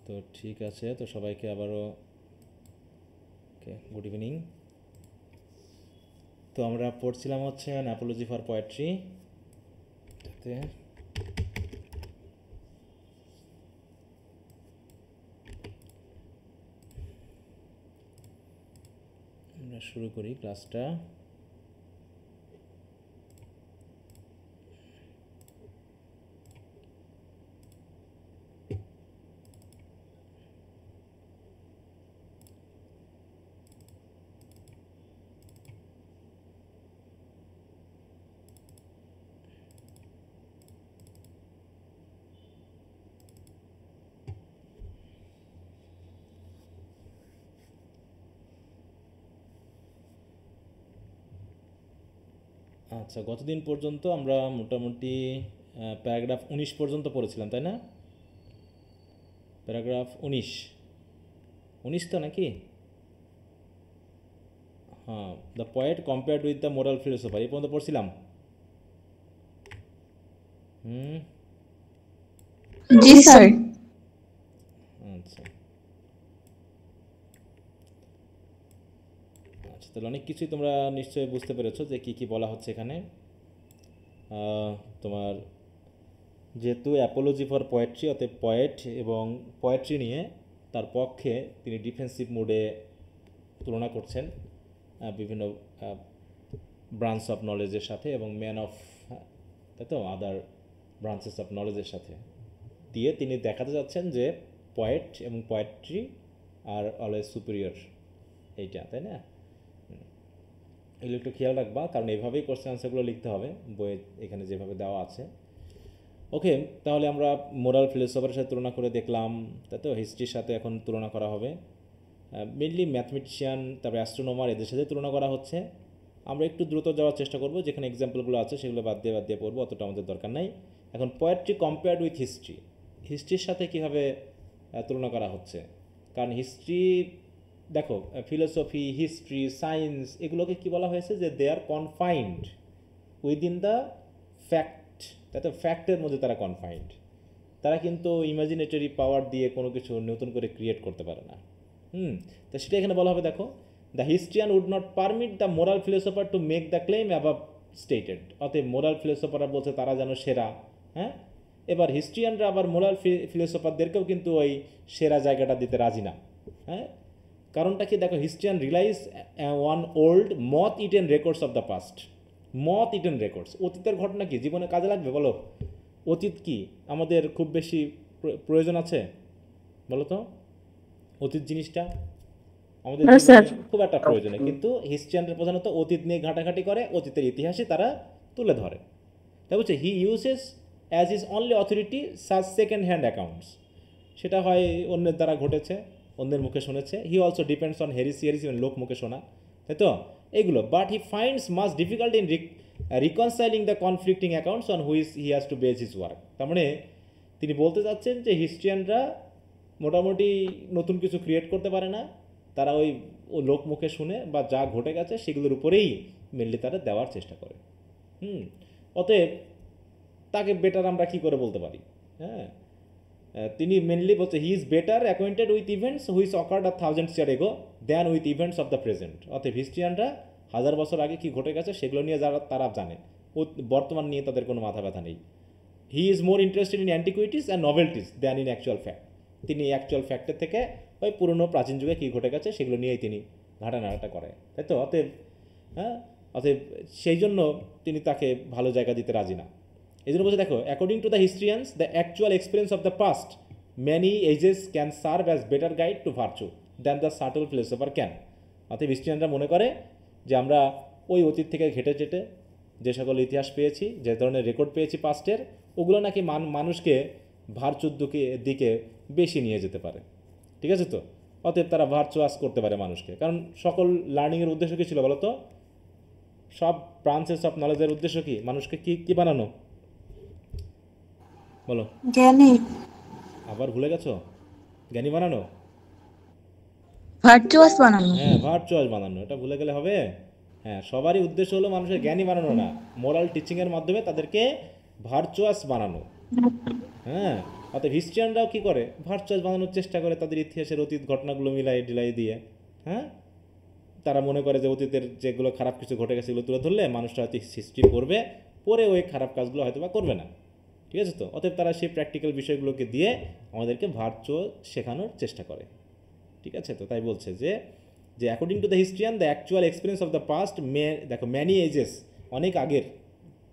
তো ঠিক আছে, তো সবাইকে আবারও গুড ইভিনিং। তো আমরা পড়ছিলাম হচ্ছে অ্যান অ্যাপোলজি ফর পোয়েট্রি। তাতে আমরা শুরু করি ক্লাসটা। আচ্ছা, গতদিন পর্যন্ত আমরা মোটামুটি প্যারাগ্রাফ 19 পর্যন্ত পড়েছিলাম, তাই না? প্যারাগ্রাফ 19 তো নাকি? হ্যাঁ, the poet compared with the moral philosopher, এই পর্যন্ত পড়ছিলাম। জি স্যার। আচ্ছা আচ্ছা, তাহলে অনেক কিছুই তোমরা নিশ্চয়ই বুঝতে পেরেছো যে কী কী বলা হচ্ছে এখানে। তোমার যেহেতু অ্যাপোলজি ফর পোয়েট্রি, অর্থাৎ পয়েট এবং পোয়েট্রি নিয়ে তার পক্ষে তিনি ডিফেন্সিভ মোডে তুলনা করছেন বিভিন্ন ব্রাঞ্চ অফ নলেজের সাথে এবং ম্যান অফ, তাই তো, আদার ব্রাঞ্চেস অফ নলেজের সাথে দিয়ে তিনি দেখাতে যাচ্ছেন যে পয়েট এবং পোয়েট্রি আর অলওয়েজ সুপিরিয়র, এইটা, তাই না? এগুলো একটু খেয়াল রাখবা, কারণ এইভাবেই কোশ্চেন আনসারগুলো লিখতে হবে বইয়ে, এখানে যেভাবে দেওয়া আছে। ওকে, তাহলে আমরা মোরাল ফিলোসফারের সাথে তুলনা করে দেখলাম, তাই তো। হিস্ট্রির সাথে এখন তুলনা করা হবে, মেনলি ম্যাথমেটিশিয়ান, তারপরে অ্যাস্ট্রোনমার, এদের সাথে তুলনা করা হচ্ছে। আমরা একটু দ্রুত যাওয়ার চেষ্টা করব, যেখানে এক্সাম্পলগুলো আছে সেগুলো বাদ দিয়ে পড়বো, অতটা আমাদের দরকার নাই। এখন পোয়েট্রি কম্পেয়ার্ড উইথ হিস্ট্রি, হিস্ট্রির সাথে কীভাবে তুলনা করা হচ্ছে। কারণ হিস্ট্রি, দেখো, ফিলোসফি, হিস্ট্রি, সায়েন্স, এগুলোকে কী বলা হয়েছে যে দে আর কনফাইন্ড উইদিন দ্য ফ্যাক্ট, তাই তো। ফ্যাক্টের মধ্যে তারা কনফাইন্ড, তারা কিন্তু ইমাজিনেটরি পাওয়ার দিয়ে কোনো কিছু নতুন করে ক্রিয়েট করতে পারে না। তো সেটা এখানে বলা হবে, দেখো, the historian would not permit the moral philosopher to make the claim above stated, অতএব মোরাল ফিলোসফাররা বলছে তারা যেন সেরা। হ্যাঁ, এবার হিস্ট্রিয়ানরা আবার মোরাল ফিলোসফারদেরকেও কিন্তু ওই সেরা জায়গাটা দিতে রাজি না। হ্যাঁ, কারণটা কি, দেখো, historian realise one old moth eaten records of the past. Moth eaten records, অতীতের ঘটনা কি জীবনে কাজে লাগবে বলো? অতীত কি আমাদের খুব বেশি প্রয়োজন আছে বলো তো? অতীত জিনিসটা আমাদের জীবনে খুব একটা প্রয়োজন, কিন্তু হিস্ট্রিয়ানরা প্রধানত অতীত নিয়ে ঘাটাঘাটি করে, অতীতের ইতিহাসই তারা তুলে ধরে। তাই বলছে he uses as his only authority such second hand accounts, সেটা হয় অন্যের দ্বারা ঘটেছে, অন্যের মুখে শুনেছে। He also depends on hearsay, মানে লোক মুখে শোনা, তাই তো, এগুলো। But he finds much difficult in reconciling the conflicting accounts on which he has to base his work. তার মানে তিনি বলতে চাচ্ছেন যে হিস্ট্রিয়ানরা মোটামুটি নতুন কিছু ক্রিয়েট করতে পারে না, তারা ওই লোক মুখে শুনে বা যা ঘটে গেছে সেগুলোর উপরেই মেনলি তারা দেওয়ার চেষ্টা করে। অতএব তাকে বেটার আমরা কি করে বলতে পারি? হ্যাঁ, তিনি মেনলি বলছে he is better acquainted with events which occurred 1000 ইয়ার এগো than with events of the present. অতএব হিস্ট্রিয়ানরা 1000 বছর আগে কি ঘটে গেছে সেগুলো নিয়ে যারা তারা জানে, বর্তমান নিয়ে তাদের কোনো মাথা ব্যথা নেই। He is more interested in antiquities and novelties than in actual fact. তিনি অ্যাকচুয়াল ফ্যাক্টের থেকে ওই পুরনো প্রাচীন যুগে কী ঘটে গেছে সেগুলো নিয়েই তিনি ঘাটানাটা করে, তাই তো। অতএব অতএব সেই জন্য তিনি তাকে ভালো জায়গা দিতে রাজি না। এই জন্য বলছে, দেখো, according to the historians the actual experience of the past many ages can serve as better guide to virtue than the subtle philosopher can. অতএব হিস্ট্রিয়ানরা মনে করে যে আমরা ওই অতীত থেকে ঘেটে চেটে যে সকল ইতিহাস পেয়েছি, যে ধরনের রেকর্ড পেয়েছি পাস্টের, ওগুলো নাকি মানুষকে ভার্চুর দিকে বেশি নিয়ে যেতে পারে, ঠিক আছে তো। অতএব তারা ভার্চুয়াস করতে পারে মানুষকে, কারণ সকল লার্নিংয়ের উদ্দেশ্য কী ছিল বলো তো? সব ব্রাঞ্চেস অফ নলেজের উদ্দেশ্য কি? মানুষকে কি কি বানানো বলো? জ্ঞানী। আবার ভুলে গেছো? জ্ঞানী বানানো, ভার্চুয়াস বানানো। হ্যাঁ, ভার্চুয়াস বানানো, এটা ভুলে গেলে হবে? হ্যাঁ, সবারই উদ্দেশ্য হলো মানুষের জ্ঞানী বানানো না, মোরাল টিচিংয়ের মাধ্যমে তাদেরকে ভার্চুয়াস বানানো। হ্যাঁ, অর্থাৎ হিস্ট্রিয়ানরাও কী করে, ভার্চুয়াস বানানোর চেষ্টা করে তাদের ইতিহাসের অতীত ঘটনাগুলো মিলাই দিয়ে। হ্যাঁ, তারা মনে করে যে অতীতের যেগুলো খারাপ কিছু ঘটে গেছে সেগুলো তুলে ধরলে মানুষরা হয়তো হিস্ট্রি পড়বে, পরে ওই খারাপ কাজগুলো হয়তো বা করবে না। ঠিক আছে? তো অতএব তারা সেই প্র্যাকটিক্যাল বিষয়গুলোকে দিয়ে আমাদেরকে ভার্চুয়াল শেখানোর চেষ্টা করে। ঠিক আছে? তো তাই বলছে যে যে according to the historian the actual experience of the past দেখো ম্যানি এজেস, অনেক আগের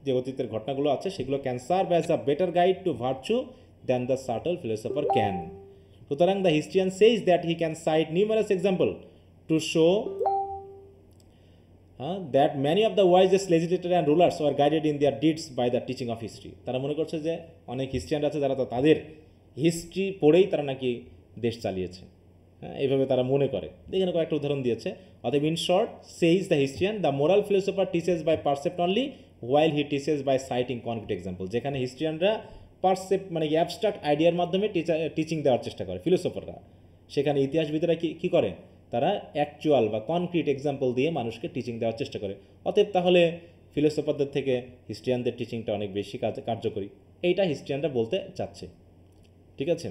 যে অতীতের ঘটনাগুলো আছে সেগুলো can serve as a better guide to virtue than the subtle philosopher can. সুতরাং the historian says that he can cite numerous example to show that many of the wisest legislator and rulers are guided in their deeds by the teaching of history. তারা মনে করছে যে অনেক হিস্ট্রিয়ানরা আছে যারা তাদের history পড়েই তারা নাকি দেশ চালিয়েছে। হ্যাঁ, এইভাবে তারা মনে করে। এখানে কয়েকটা উদাহরণ দিয়েছে। অতএব in short says the historian the moral philosopher teaches by precept only while he teaches by citing concrete example. যেখানে হিস্ট্রিয়ানরা পারসেপ্ট মানে অ্যাবস্ট্রাক্ট আইডিয়ার মাধ্যমে টিচিং দেওয়ার চেষ্টা করে ফিলোসফাররা, সেখানে ইতিহাসবিদরা কী করে, তারা অ্যাকচুয়াল বা কনক্রিট এক্সাম্পল দিয়ে মানুষকে টিচিং দেওয়ার চেষ্টা করে। অতএব তাহলে ফিলোসফারদের থেকে হিস্ট্রিয়ানদের টিচিংটা অনেক বেশি কার্যকরী, এইটা হিস্ট্রিয়ানরা বলতে চাচ্ছে। ঠিক আছে?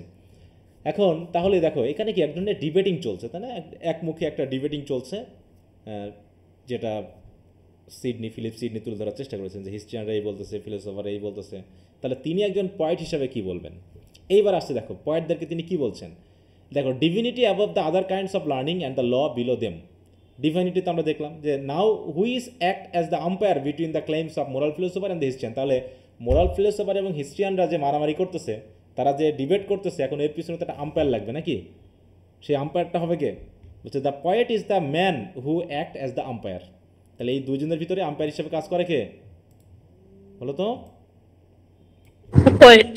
এখন তাহলে দেখো এখানে কি এক ধরনের ডিবেটিং চলছে, তাই না? একমুখী একটা ডিবেটিং চলছে, যেটা ফিলিপ সিডনি তুলে ধরার চেষ্টা করেছেন যে হিস্ট্রিয়ানরা এই বলতেছে, ফিলোসফার এই বলতেছে। তাহলে তিনি একজন পয়েট হিসাবে কি বলবেন? এইবার আসছে দেখো পয়েটদেরকে তিনি কি বলছেন। দেখো divinity above the other kinds of learning and the law below them. Divinity তো আমরা দেখলাম যে now who's act as the umpire between the claims of moral philosopher and the historian. তাহলে মোরাল ফিলোসফার এবং হিস্ট্রিয়ানরা যে মারামারি করতেছে, তারা যে ডিবেট করতেছে, এখন এর পিছনে তো একটা আম্পায়ার লাগবে নাকি? সেই আম্পায়ারটা হবে কে? বলছে the poet is the man who act as the umpire. তাহলে এই দুইজনের ভিতরে আম্পায়ার হিসেবে কাজ করে কে? বলো তো? পয়েট।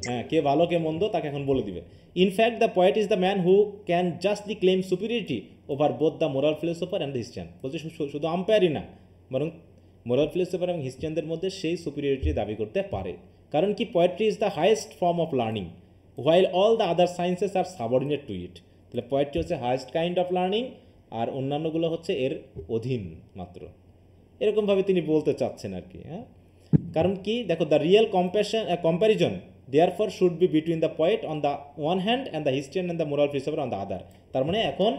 হ্যাঁ, কে ভালো কে মন্দ তাকে এখন বলে দিবে। In fact the poet is the man who can justly claim superiority over both the moral philosopher and the historian. বলছে শুধু আম্পায়ারই না, বরং মোরাল ফিলোসফার এবং হিস্ট্রিয়ানদের মধ্যে সেই সুপিরিয়রিটি দাবি করতে পারে। কারণ কি, poetry is the highest form of learning while all the other sciences are subordinate to it. তাহলে পোয়েট্রি হচ্ছে হাইয়েস্ট কাইন্ড অফ লার্নিং, আর অন্যান্যগুলো হচ্ছে এর অধীন মাত্র। এরকমভাবে তিনি বলতে চাচ্ছেন আর কি। হ্যাঁ, কারণ কি দেখো, the real comparison therefore should be between the poet on the one hand and the historian and the moral philosopher on the আদার। তার মানে এখন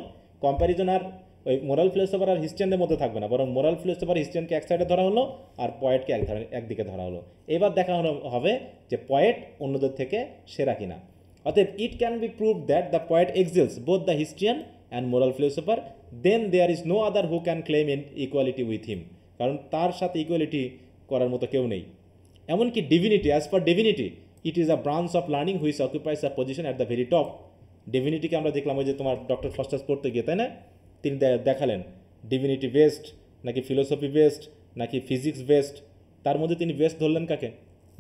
কম্প্যারিজন আর ওই মোরাল ফিলোসফার আর হিস্ট্রিয়ানের মধ্যে থাকবে না, বরং মোরাল ফিলোসফার হিস্ট্রিয়ানকে এক সাইডে ধরা হলো আর পোয়েটকে একদিকে ধরা হলো। এবার দেখা হবে যে পোয়েট অন্যদের থেকে সেরা কিনা। অতএব it can be prove that the poet excels both the historian and moral philosopher, then there is no other who can claim equality with him. কারণ তার সাথে ইকুয়ালিটি করার মতো কেউ নেই। এমনকি divinity, as per divinity it is a branch of learning which occupies a position at the very top. ডিভিনিটিকে আমরা দেখলাম ওই যে তোমার ডক্টর ফার্স্টাস পড়তে গিয়ে, তাই না? তিনি দেখালেন ডিভিনিটি বেস্ট নাকি ফিলোসফি বেস্ট নাকি ফিজিক্স বেস্ট। তার মধ্যে তিনি বেস্ট ধরলেন কাকে?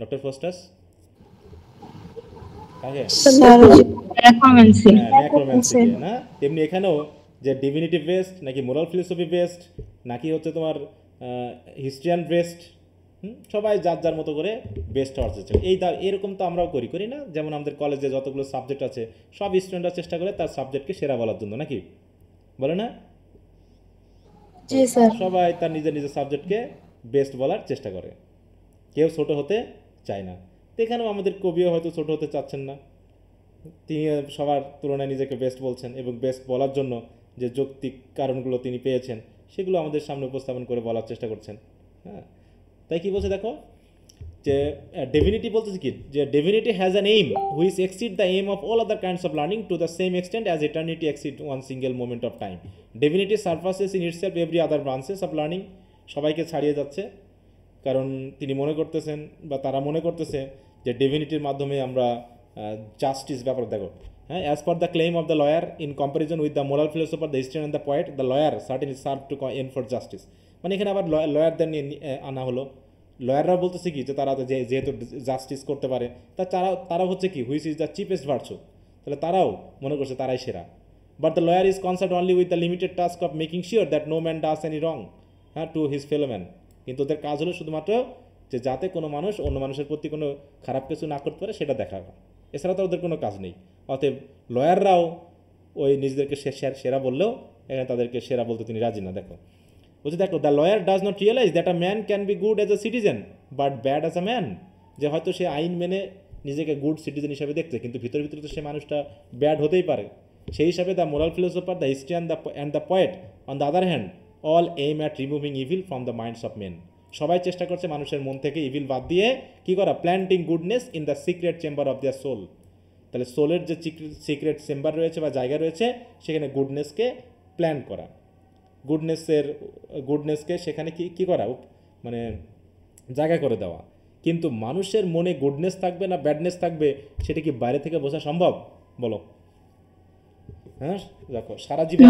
ডক্টর ফার্স্টাস কাকে? ন্যাক্রোম্যান্সিকে না? তেমনি এখানেও যে ডিভিনিটি বেস্ট নাকি মোরাল ফিলোসফি বেস্ট নাকি হচ্ছে তোমার হিস্ট্রিয়ান বেস্ট, সবাই যার যার মতো করে বেস্ট হওয়ার চেষ্টা করে। এরকম তো আমরাও করি না? যেমন আমাদের কলেজে যতগুলো সাবজেক্ট আছে সব স্টুডেন্টরা চেষ্টা করে তার সাবজেক্টকে সেরা বলার জন্য, নাকি বলে না? সবাই তার নিজের নিজের সাবজেক্টকে বেস্ট বলার চেষ্টা করে, কেউ ছোট হতে চায় না। তো এখানেও আমাদের কবিও হয়তো ছোট হতে চাচ্ছেন না, তিনি সবার তুলনায় নিজেকে বেস্ট বলছেন এবং বেস্ট বলার জন্য যে যৌক্তিক কারণগুলো তিনি পেয়েছেন সেগুলো আমাদের সামনে উপস্থাপন করে বলার চেষ্টা করছেন। হ্যাঁ, তাই কি বলছে দেখো, যে ডিভিনিটি বলতেছে কি, যে divinity has an aim which exceed the aim of all other kinds of learning to the same extent as eternity exceed one single moment of time. Divinity সারফাসেস in itself every other branches of learning. সবাইকে ছাড়িয়ে যাচ্ছে, কারণ তিনি মনে করতেছেন বা তারা মনে করতেছে যে ডিভিনিটির মাধ্যমে আমরা জাস্টিস ব্যাপার দেখো। হ্যাঁ, as per the claim of the lawyer in comparison with the moral philosopher the historian and the poet, the lawyer certainly serve two N for justice. মানে এখানে আবার লয়ারদের নিয়ে আনা হলো। লয়াররা বলতেছে কি, যে তারা যেহেতু জাস্টিস করতে পারে, তারা হচ্ছে কি, which is the cheapest virtue. তাহলে তারাও মনে করছে তারাই সেরা। But the lawyer is concern only with the limited task of making sure that no man does any wrong, হ্যাঁ, টু হিজ ফেলো ম্যান। কিন্তু ওদের কাজ হলো শুধুমাত্র যে যাতে কোনো মানুষ অন্য মানুষের প্রতি কোনো খারাপ কিছু না করতে পারে সেটা দেখা। এছাড়া তো ওদের কোনো কাজ নেই। অতএব লয়াররাও ওই নিজেদেরকে সেরা বললেও এখানে তাদেরকে সেরা বলতে তিনি রাজি না। দেখো বলছে, দেখো the lawyer does not realize that a man can be good as a citizen but bad as a man. যে হয়তো সে আইন মেনে নিজেকে গুড সিটিজেন হিসাবে দেখছে, কিন্তু ভিতরে ভিতরে তো সে মানুষটা ব্যাড হতেই পারে। সেই হিসাবে the moral philosopher, the historian and the poet on the other hand all aim at removing evil from the minds of men. সবাই চেষ্টা করছে মানুষের মন থেকে ইভিল বাদ দিয়ে কী করা, planting goodness in the secret chamber of their soul. তাহলে সোলের যে সিক্রেট চেম্বার রয়েছে বা জায়গা রয়েছে সেখানে গুডনেসকে প্ল্যান করা, গুডনেসকে সেখানে কী করা, মানে জায়গা করে দেওয়া। কিন্তু মানুষের মনে গুডনেস থাকবে না ব্যাডনেস থাকবে সেটা কি বাইরে থেকে বোঝা সম্ভব বলো? হ্যাঁ, দেখো সারা জীবন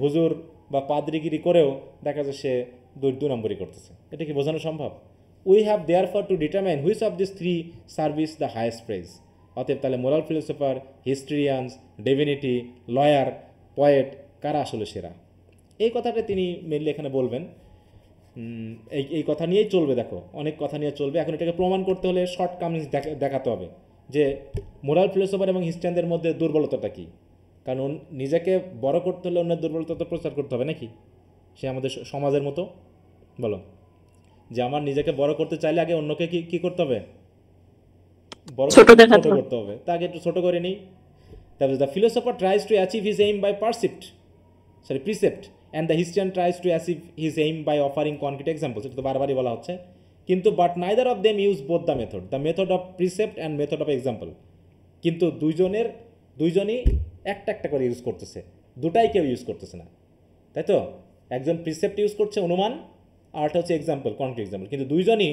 হুজুর বা পাদ্রিগিরি করেও দেখা যায় সে দু নম্বরই করতেছে, এটা কি বোঝানো সম্ভব? We have therefore to determine which of this three service the highest praise. অতএব তাহলে moral philosopher, historians, divinity, lawyer, poet কারা আসলে সেরা, এই কথাটা তিনি মেনলি এখানে বলবেন। এই কথা নিয়েই চলবে, দেখো অনেক কথা নিয়ে চলবে। এখন এটাকে প্রমাণ করতে হলে শর্ট কামিংস দেখাতে হবে যে মোরাল ফিলোসোফার এবং হিস্ট্রিয়ানদের মধ্যে দুর্বলতাটা কী। কারণ নিজেকে বড় করতে হলে অন্যের দুর্বলতা তো প্রচার করতে হবে নাকি? সে আমাদের সমাজের মতো, বলো যে আমার নিজেকে বড় করতে চাইলে আগে অন্যকে কী করতে হবে, বড় ছোট করতে হবে, তা আগে একটু ছোট করে নিই। তারপরে the philosopher tries to achieve his aim by precept and the historian tries to achieve his aim by offering concrete examples. এটা তো বারবারই বলা হচ্ছে। কিন্তু but neither of them use both the method of precept and method of example. কিন্তু দুইজনই একটা করে ইউজ করতেছে, দুটাই কেউ ইউজ করতেছে না, তাই তো? একজন প্রিসেপ্ট ইউজ করছে, অনুমান, আরটা হচ্ছে এক্সাম্পল, কনক্রিট এক্সাম্পল। কিন্তু দুইজনই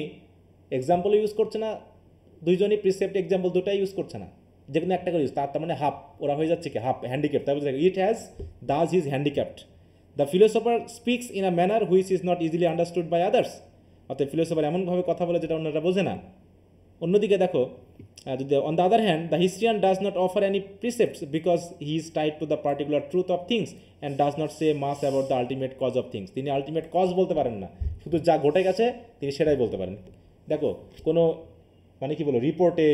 এক্সাম্পল ইউজ করছে না, দুইজনই প্রিসেপ্ট এক্সাম্পল দুটাই ইউজ করছে না, যে কোনো একটা করে ইউজ, তার মানে হাফ, ওরা হয়ে যাচ্ছে কি হাফ হ্যান্ডিক্যাপ্ট। তারপরে it has thus his handicapped. The philosopher speaks in a manner which is not easily understood by others. অর্থাৎ ফিলোসোফার এমনভাবে কথা বলে যেটা অন্যরা বোঝে না। অন্যদিকে দেখো, যদি on the other hand the historian does not offer any precepts because he is tied to the particular truth of things and does not say much about the ultimate cause of things. তিনি ultimate cause বলতে পারেন না, শুধু যা ঘটে গেছে তিনি সেটাই বলতে পারেন। দেখো কোনো মানে কি বলো, রিপোর্টে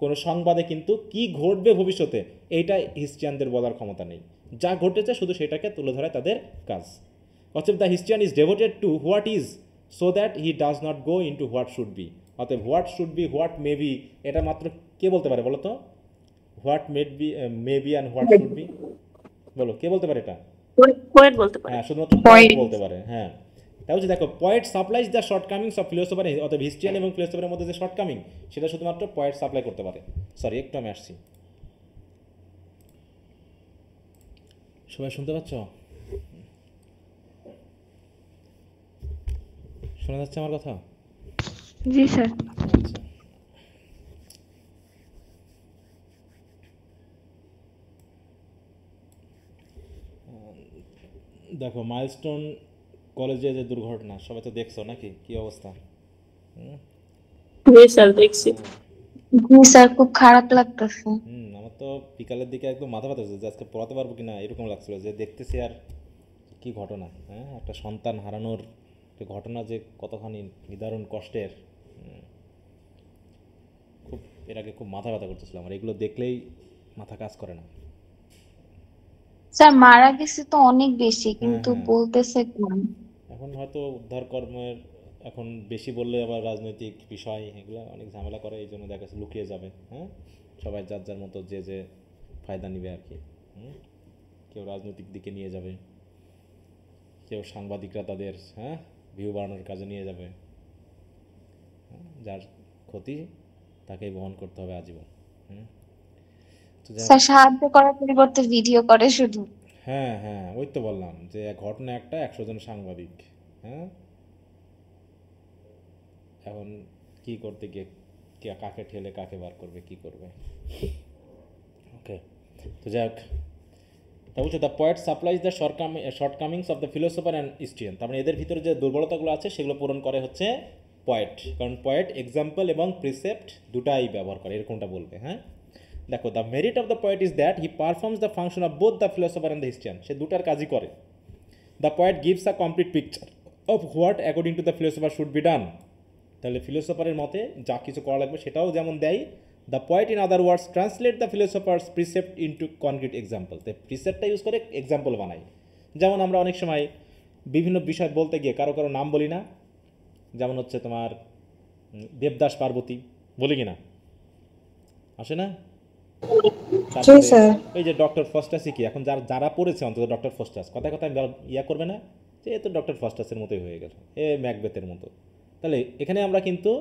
কোনো সংবাদে কিন্তু কি ঘটবে ভবিষ্যতে এইটা হিস্ট্রিয়ানদের বলার ক্ষমতা নেই, যা ঘটেছে শুধু সেটাকে তুলে ধরায় তাদের কাজ। অতএব the historian is devoted to what is so that he does not go into what should be. অতএব what should be, what may be, এটা মাত্র কে বলতে পারে বলো তো? What may be and what should be, বলো কে বলতে পারে এটা? পোয়েট বলতে পারে। হ্যাঁ, শুধুমাত্র পয়েট বলতে পারে। হ্যাঁ, তাই হচ্ছে দেখো, poet supplies the short Cummins of philosopher. অতএব হিস্ট্রিয়ান এবং ফিলোসোফারের মধ্যে যে শর্ট কামিং সেটা শুধুমাত্র পয়েট সাপ্লাই করতে পারে। সরি, একটু আমি আসছি। সবাই শুনতে পাচ্ছ? শোনা যাচ্ছে আমার কথা? জি স্যার। আচ্ছা, দেখো মাইলস্টোন কলেজে যে দুর্ঘটনা সবাই তো দেখছো নাকি, কি অবস্থা? জি স্যার, দেখছি। জি স্যার, খুব খারাপ লাগতেছে। আমার তো বিকালের দিকে একদম মাথা ব্যথা হচ্ছে যে আজকে পড়াতে পারবো কিনা এরকম লাগছিল, যে দেখতেছি আর কি ঘটনা। হ্যাঁ, একটা সন্তান হারানোর একটা ঘটনা যে কতখানি নিদারুণ কষ্টের, খুব এর আগে খুব মাথা ব্যথা করতেছিলাম, আর এগুলো দেখলেই মাথা কাজ করে না। স্যার মারা গেছে তো অনেক বেশি, হ্যাঁ কিন্তু হ্যাঁ, বলতেছে কম। এখন হয়তো উদ্ধার কর্মের, এখন বেশি বললে আবার রাজনৈতিক বিষয় এগুলো অনেক ঝামেলা করে, এই জন্য দেখা যাচ্ছে লুকিয়ে যাবে। হ্যাঁ, সবাই যার যার মতো যে ফায়দা নিবে আর কি। কেউ রাজনৈতিক দিকে নিয়ে যাবে, কেউ সাংবাদিকরা তাদের ভিউ বাড়ানোর কাজে নিয়ে যাবে। যার ক্ষতি তাকেই বহন করতে হবে আজীবন। তো স্যার সাহায্য করার পরিবর্তে ভিডিও করে শুধু। হ্যাঁ হ্যাঁ, ওই তো বললাম যে ঘটনা একটা, 100 জন সাংবাদিক। হ্যাঁ, এখন কি করতে গিয়ে কাকে ঠেলে কাকে বার করবে, কি করবে। ওকে, তো যাই হোক, তা বলছে the poet supplies the shortcomings of the philosopher and historian. তার মানে এদের ভিতরে যে দুর্বলতাগুলো আছে সেগুলো পূরণ করে হচ্ছে পয়েট, কারণ পয়েট এক্সাম্পল এবং প্রিসেপ্ট দুটাই ব্যবহার করে, এরকমটা বলবে। হ্যাঁ, দেখো the merit of the poet is that he performs the function of both the philosopher and the historian. সে দুটার কাজই করে। The poet gives a complete picture of what according to the philosopher should be done. তাহলে ফিলোসোফারের মতে যা কিছু করা লাগবে সেটাও যেমন দেয়। The poet in other words translate the philosopher's precept into concrete example. তাই প্রিসেপ্টটা ইউজ করে এক্সাম্পল বানাই। যেমন আমরা অনেক সময় বিভিন্ন বিষয় বলতে গিয়ে কারো কারো নাম বলি না, যেমন হচ্ছে তোমার দেবদাস পার্বতী বলি কি না? আসে না? জি তারপরে স্যার। এই যে ডক্টর ফস্টাসই কি এখন যারা যারা পড়েছে অন্তত ডক্টর ফস্টাস কথায় কথায় ইয়া করবে না যে এ তো ডক্টর ফস্টাসের মতোই হয়ে গেল, এ ম্যাকবেথের মতো। তাহলে এখানে আমরা কিন্তু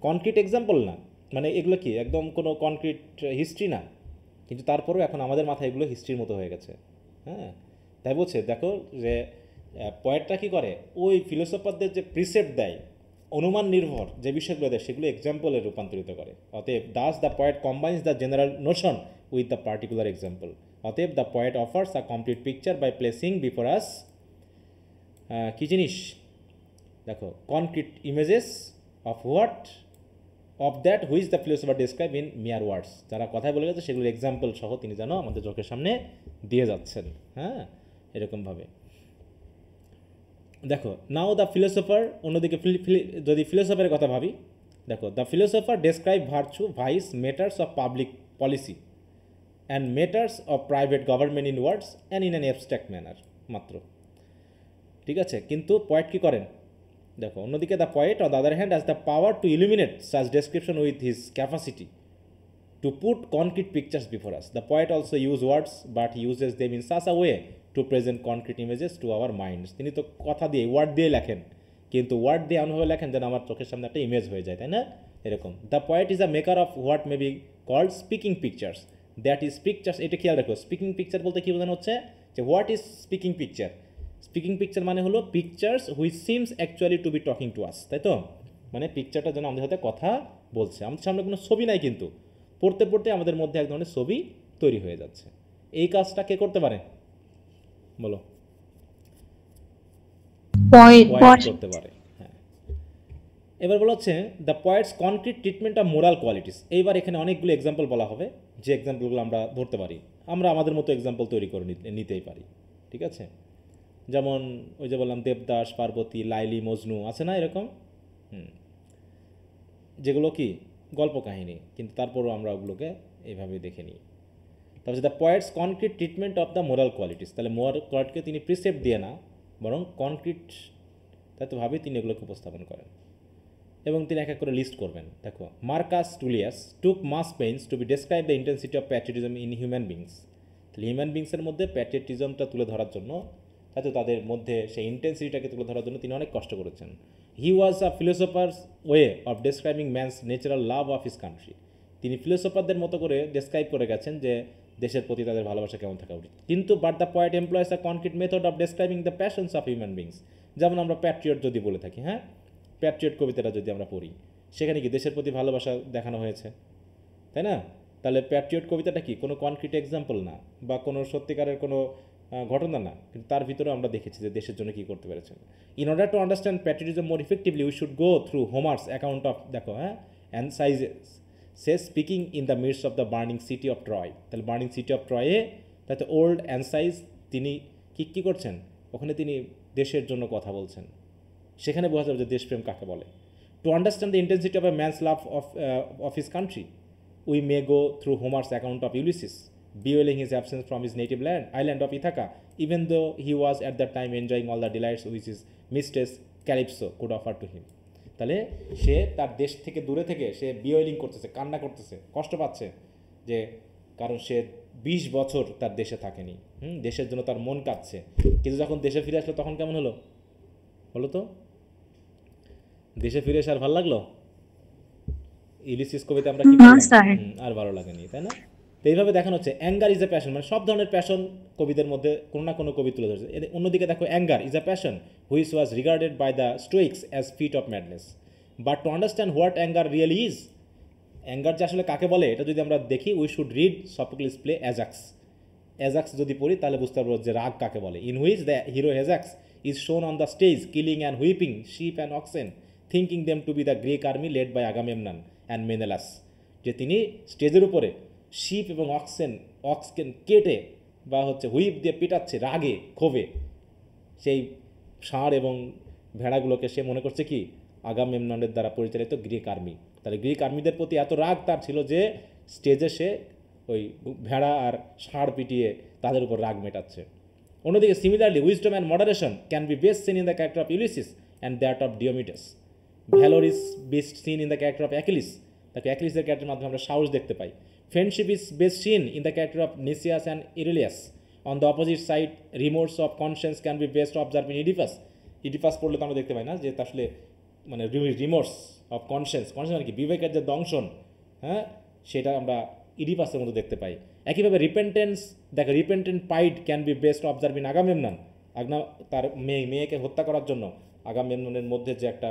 কনক্রিট এক্সাম্পল না, মানে এগুলো কি একদম কোনো কনক্রিট হিস্ট্রি না, কিন্তু তারপরেও এখন আমাদের মাথায় এগুলো হিস্ট্রির মতো হয়ে গেছে। হ্যাঁ, তাই বলছে দেখো যে পয়েটটা কী করে, ওই ফিলোসফারদের যে প্রিসেপ্ট দেয় অনুমান নির্ভর যে বিষয়গুলো দেয় সেগুলো এক্সাম্পলে রূপান্তরিত করে। অতএব thus the poet combines the general notion with the particular example. অতএব the poet offers a complete picture by placing before us কী জিনিস দেখো, concrete images of what of that which the philosopher describe in mere words. যারা কথায় বলে গেছে সেগুলোর example সহ তিনি যেন আমাদের চোখের সামনে দিয়ে যাচ্ছেন। হ্যাঁ, এরকমভাবে দেখো নাও দ্য ফিলোসফার, অন্যদিকে যদি ফিলোসফারের কথা ভাবি, দেখো the philosopher describe virtue vice matters of public policy and matters of private government in words and in an abstract manner মাত্র। ঠিক আছে, কিন্তু পয়েট কী করেন দেখো, অন্যদিকে the poet on the other hand has the power to illuminate such description with his capacity to put concrete pictures before us. The poet also use words, but he uses them in such a way to present concrete images to our minds. তিনি তো কথা দিয়ে word দিয়ে লেখেন, কিন্তু word দিয়ে এমনভাবে লেখেন যেন আমার চোখের সামনে একটা ইমেজ হয়ে যায়, তাই না? এরকম the poet is a maker of what may be called speaking pictures. That is pictures, এটা খেয়াল রাখো, স্পিকিং পিকচার বলতে কী বোঝানো হচ্ছে যে what is speaking picture. Speaking picture মানে হলো pictures which seems actually to be talking to us, তাই তো? মানে পিকচারটা যেন আমাদের সাথে কথা বলছে, আমাদের সামনে কোনো ছবি নাই কিন্তু পড়তে পড়তে আমাদের মধ্যে এক ধরনের ছবি তৈরি হয়ে যাচ্ছে। এই কাজটা কে করতে পারে বলো? পয়েট করতে পারে। হ্যাঁ, এবার বলা হচ্ছে the poet's concrete treatment of moral qualities. এইবার এখানে অনেকগুলো এক্সাম্পল বলা হবে, যে এক্সাম্পলগুলো আমরা ধরতে পারি, আমরা আমাদের মতো এক্সাম্পল তৈরি করে নিতেই পারি। ঠিক আছে, যেমন ওই যে বললাম দেবদাস, পার্বতী, লাইলি, মজনু আছে না এরকম, যেগুলো কি গল্প কাহিনী, কিন্তু তারপরও আমরা ওগুলোকে এইভাবে দেখে নিই। তারপর the poet's concrete treatment of the moral qualities, তাহলে মোরাল কোয়ালিটিকে তিনি প্রিসেপ্ট দিয়ে না বরং কনক্রিট তাই তো ভাবে তিনি এগুলোকে উপস্থাপন করেন, এবং তিনি এক এক করে লিস্ট করবেন। দেখো Marcus Tullius took much pains to be describe the intensity of patriotism in human beings. তাহলে হিউম্যান বিংসের মধ্যে প্যাট্রিয়টিজমটা তুলে ধরার জন্য, হয়তো তাদের মধ্যে সেই ইন্টেন্সিটিটাকে তুলে ধরার জন্য তিনি অনেক কষ্ট করেছেন। He was a philosopher's way of describing man's natural love of his country. তিনি ফিলোসফারদের মতো করে ডেসক্রাইব করে গেছেন যে দেশের প্রতি তাদের ভালোবাসা কেমন থাকা উচিত। কিন্তু but the poet এমপ্লয়েস a concrete method of describing the passions of human beings. যেমন আমরা প্যাট্রিয়ট যদি বলে থাকি, হ্যাঁ, প্যাট্রিয়ট কবিতাটা যদি আমরা পড়ি, সেখানে কি দেশের প্রতি ভালোবাসা দেখানো হয়েছে, তাই না? তাহলে প্যাট্রিয়ট কবিতাটা কি কোনো কনক্রিট এক্সাম্পল না বা কোনো সত্যিকারের কোনো ঘটনা না, কিন্তু তার ভিতরেও আমরা দেখেছি যে দেশের জন্য কী করতে পেরেছেন। In order to understand patriotism more effectively we should go through Homer's account of, দেখো হ্যাঁ, অ্যানসাইজেস সে speaking in the midst of the burning city of Troy. তাহলে বার্নিং সিটি অফ ট্রয়ে তাতে ওল্ড অ্যানসাইজ তিনি কী করছেন, ওখানে তিনি দেশের জন্য কথা বলছেন, সেখানে বোঝা যাবে যে দেশপ্রেম কাকে বলে। Two understand the intensity of a man's love of his country we may go through Homer's account of Ulysses bewailing his absence from his native island of Ithaca, even though he was at that time enjoying all the delights which his mistress Calypso could offer to him. তাহলে সে তার দেশ থেকে দূরে থেকে সে বিওয়েলিং করতেছে, কান্না করতেছে, কষ্ট পাচ্ছে, যে কারণ সে 20 বছর তার দেশে থাকেনি, দেশের জন্য তার মন কাঁদছে। কিন্তু যখন দেশে ফিরে আসলো তখন কেমন হলো বলো তো? দেশে ফিরে এসে আর ভালো লাগলো? ইলিসিস কবিতা আমরা কি আর ভালো লাগেনি, তাই না? তো এইভাবে দেখানো হচ্ছে অ্যাঙ্গার ইজ এ প্যাশন, মানে সব ধরনের প্যাশন কবিদের মধ্যে কোনো না কোনো কবি তুলে ধরেছে। অন্যদিকে দেখো anger is a passion which was regarded by the Stoics as fit of madness. But to understand what anger really is, anger যে আসলে কাকে বলে এটা যদি আমরা দেখি, we should read Sophocles play Ajax. Ajax যদি পড়ি তাহলে বুঝতে পারবো যে রাগ কাকে বলে। In which the hero Ajax is shown on the stage killing and whipping sheep and oxen thinking them to B the Greek army led by Agamemnon and Menelaus. যে তিনি স্টেজের উপরে শিপ এবং অক্সকে কেটে বা হুইপ দিয়ে পিটাচ্ছে রাগে ক্ষোভে, সেই ষাঁড় এবং ভেড়াগুলোকে সে মনে করছে কি আগামেমননের দ্বারা পরিচালিত গ্রিক আর্মি। তাহলে গ্রিক আর্মিদের প্রতি এত রাগ তার ছিল যে স্টেজে সে ওই ভেড়া আর ষাঁড় পিটিয়ে তাদের উপর রাগ মেটাচ্ছে। অন্যদিকে similarly wisdom and moderation can be best seen in the character of Ulysses and that of Diomedes. Valour is best seen in the character of Achilles তাকে অ্যাকিলিসের ক্যারেক্টারের মাধ্যমে আমরা সাহস দেখতে পাই। Friendship is best seen in the character of Nisus and Euryalus. On the opposite side remorse of conscience can be best observe in Oedipus. Oedipus পড়লে তো আমরা দেখতে পাই না যে তা আসলে মানে রিমোর্স অফ কনসিয়েন্স মানে কি বিবেকের যে দংশন, হ্যাঁ, সেটা আমরা ইডিপাসের মধ্যে দেখতে পাই। একইভাবে রিপেন্টেন্স, দেখো repentant pride can be best observe in Agamemnon. তার মেয়েকে হত্যা করার জন্য আগামেমননের মধ্যে যে একটা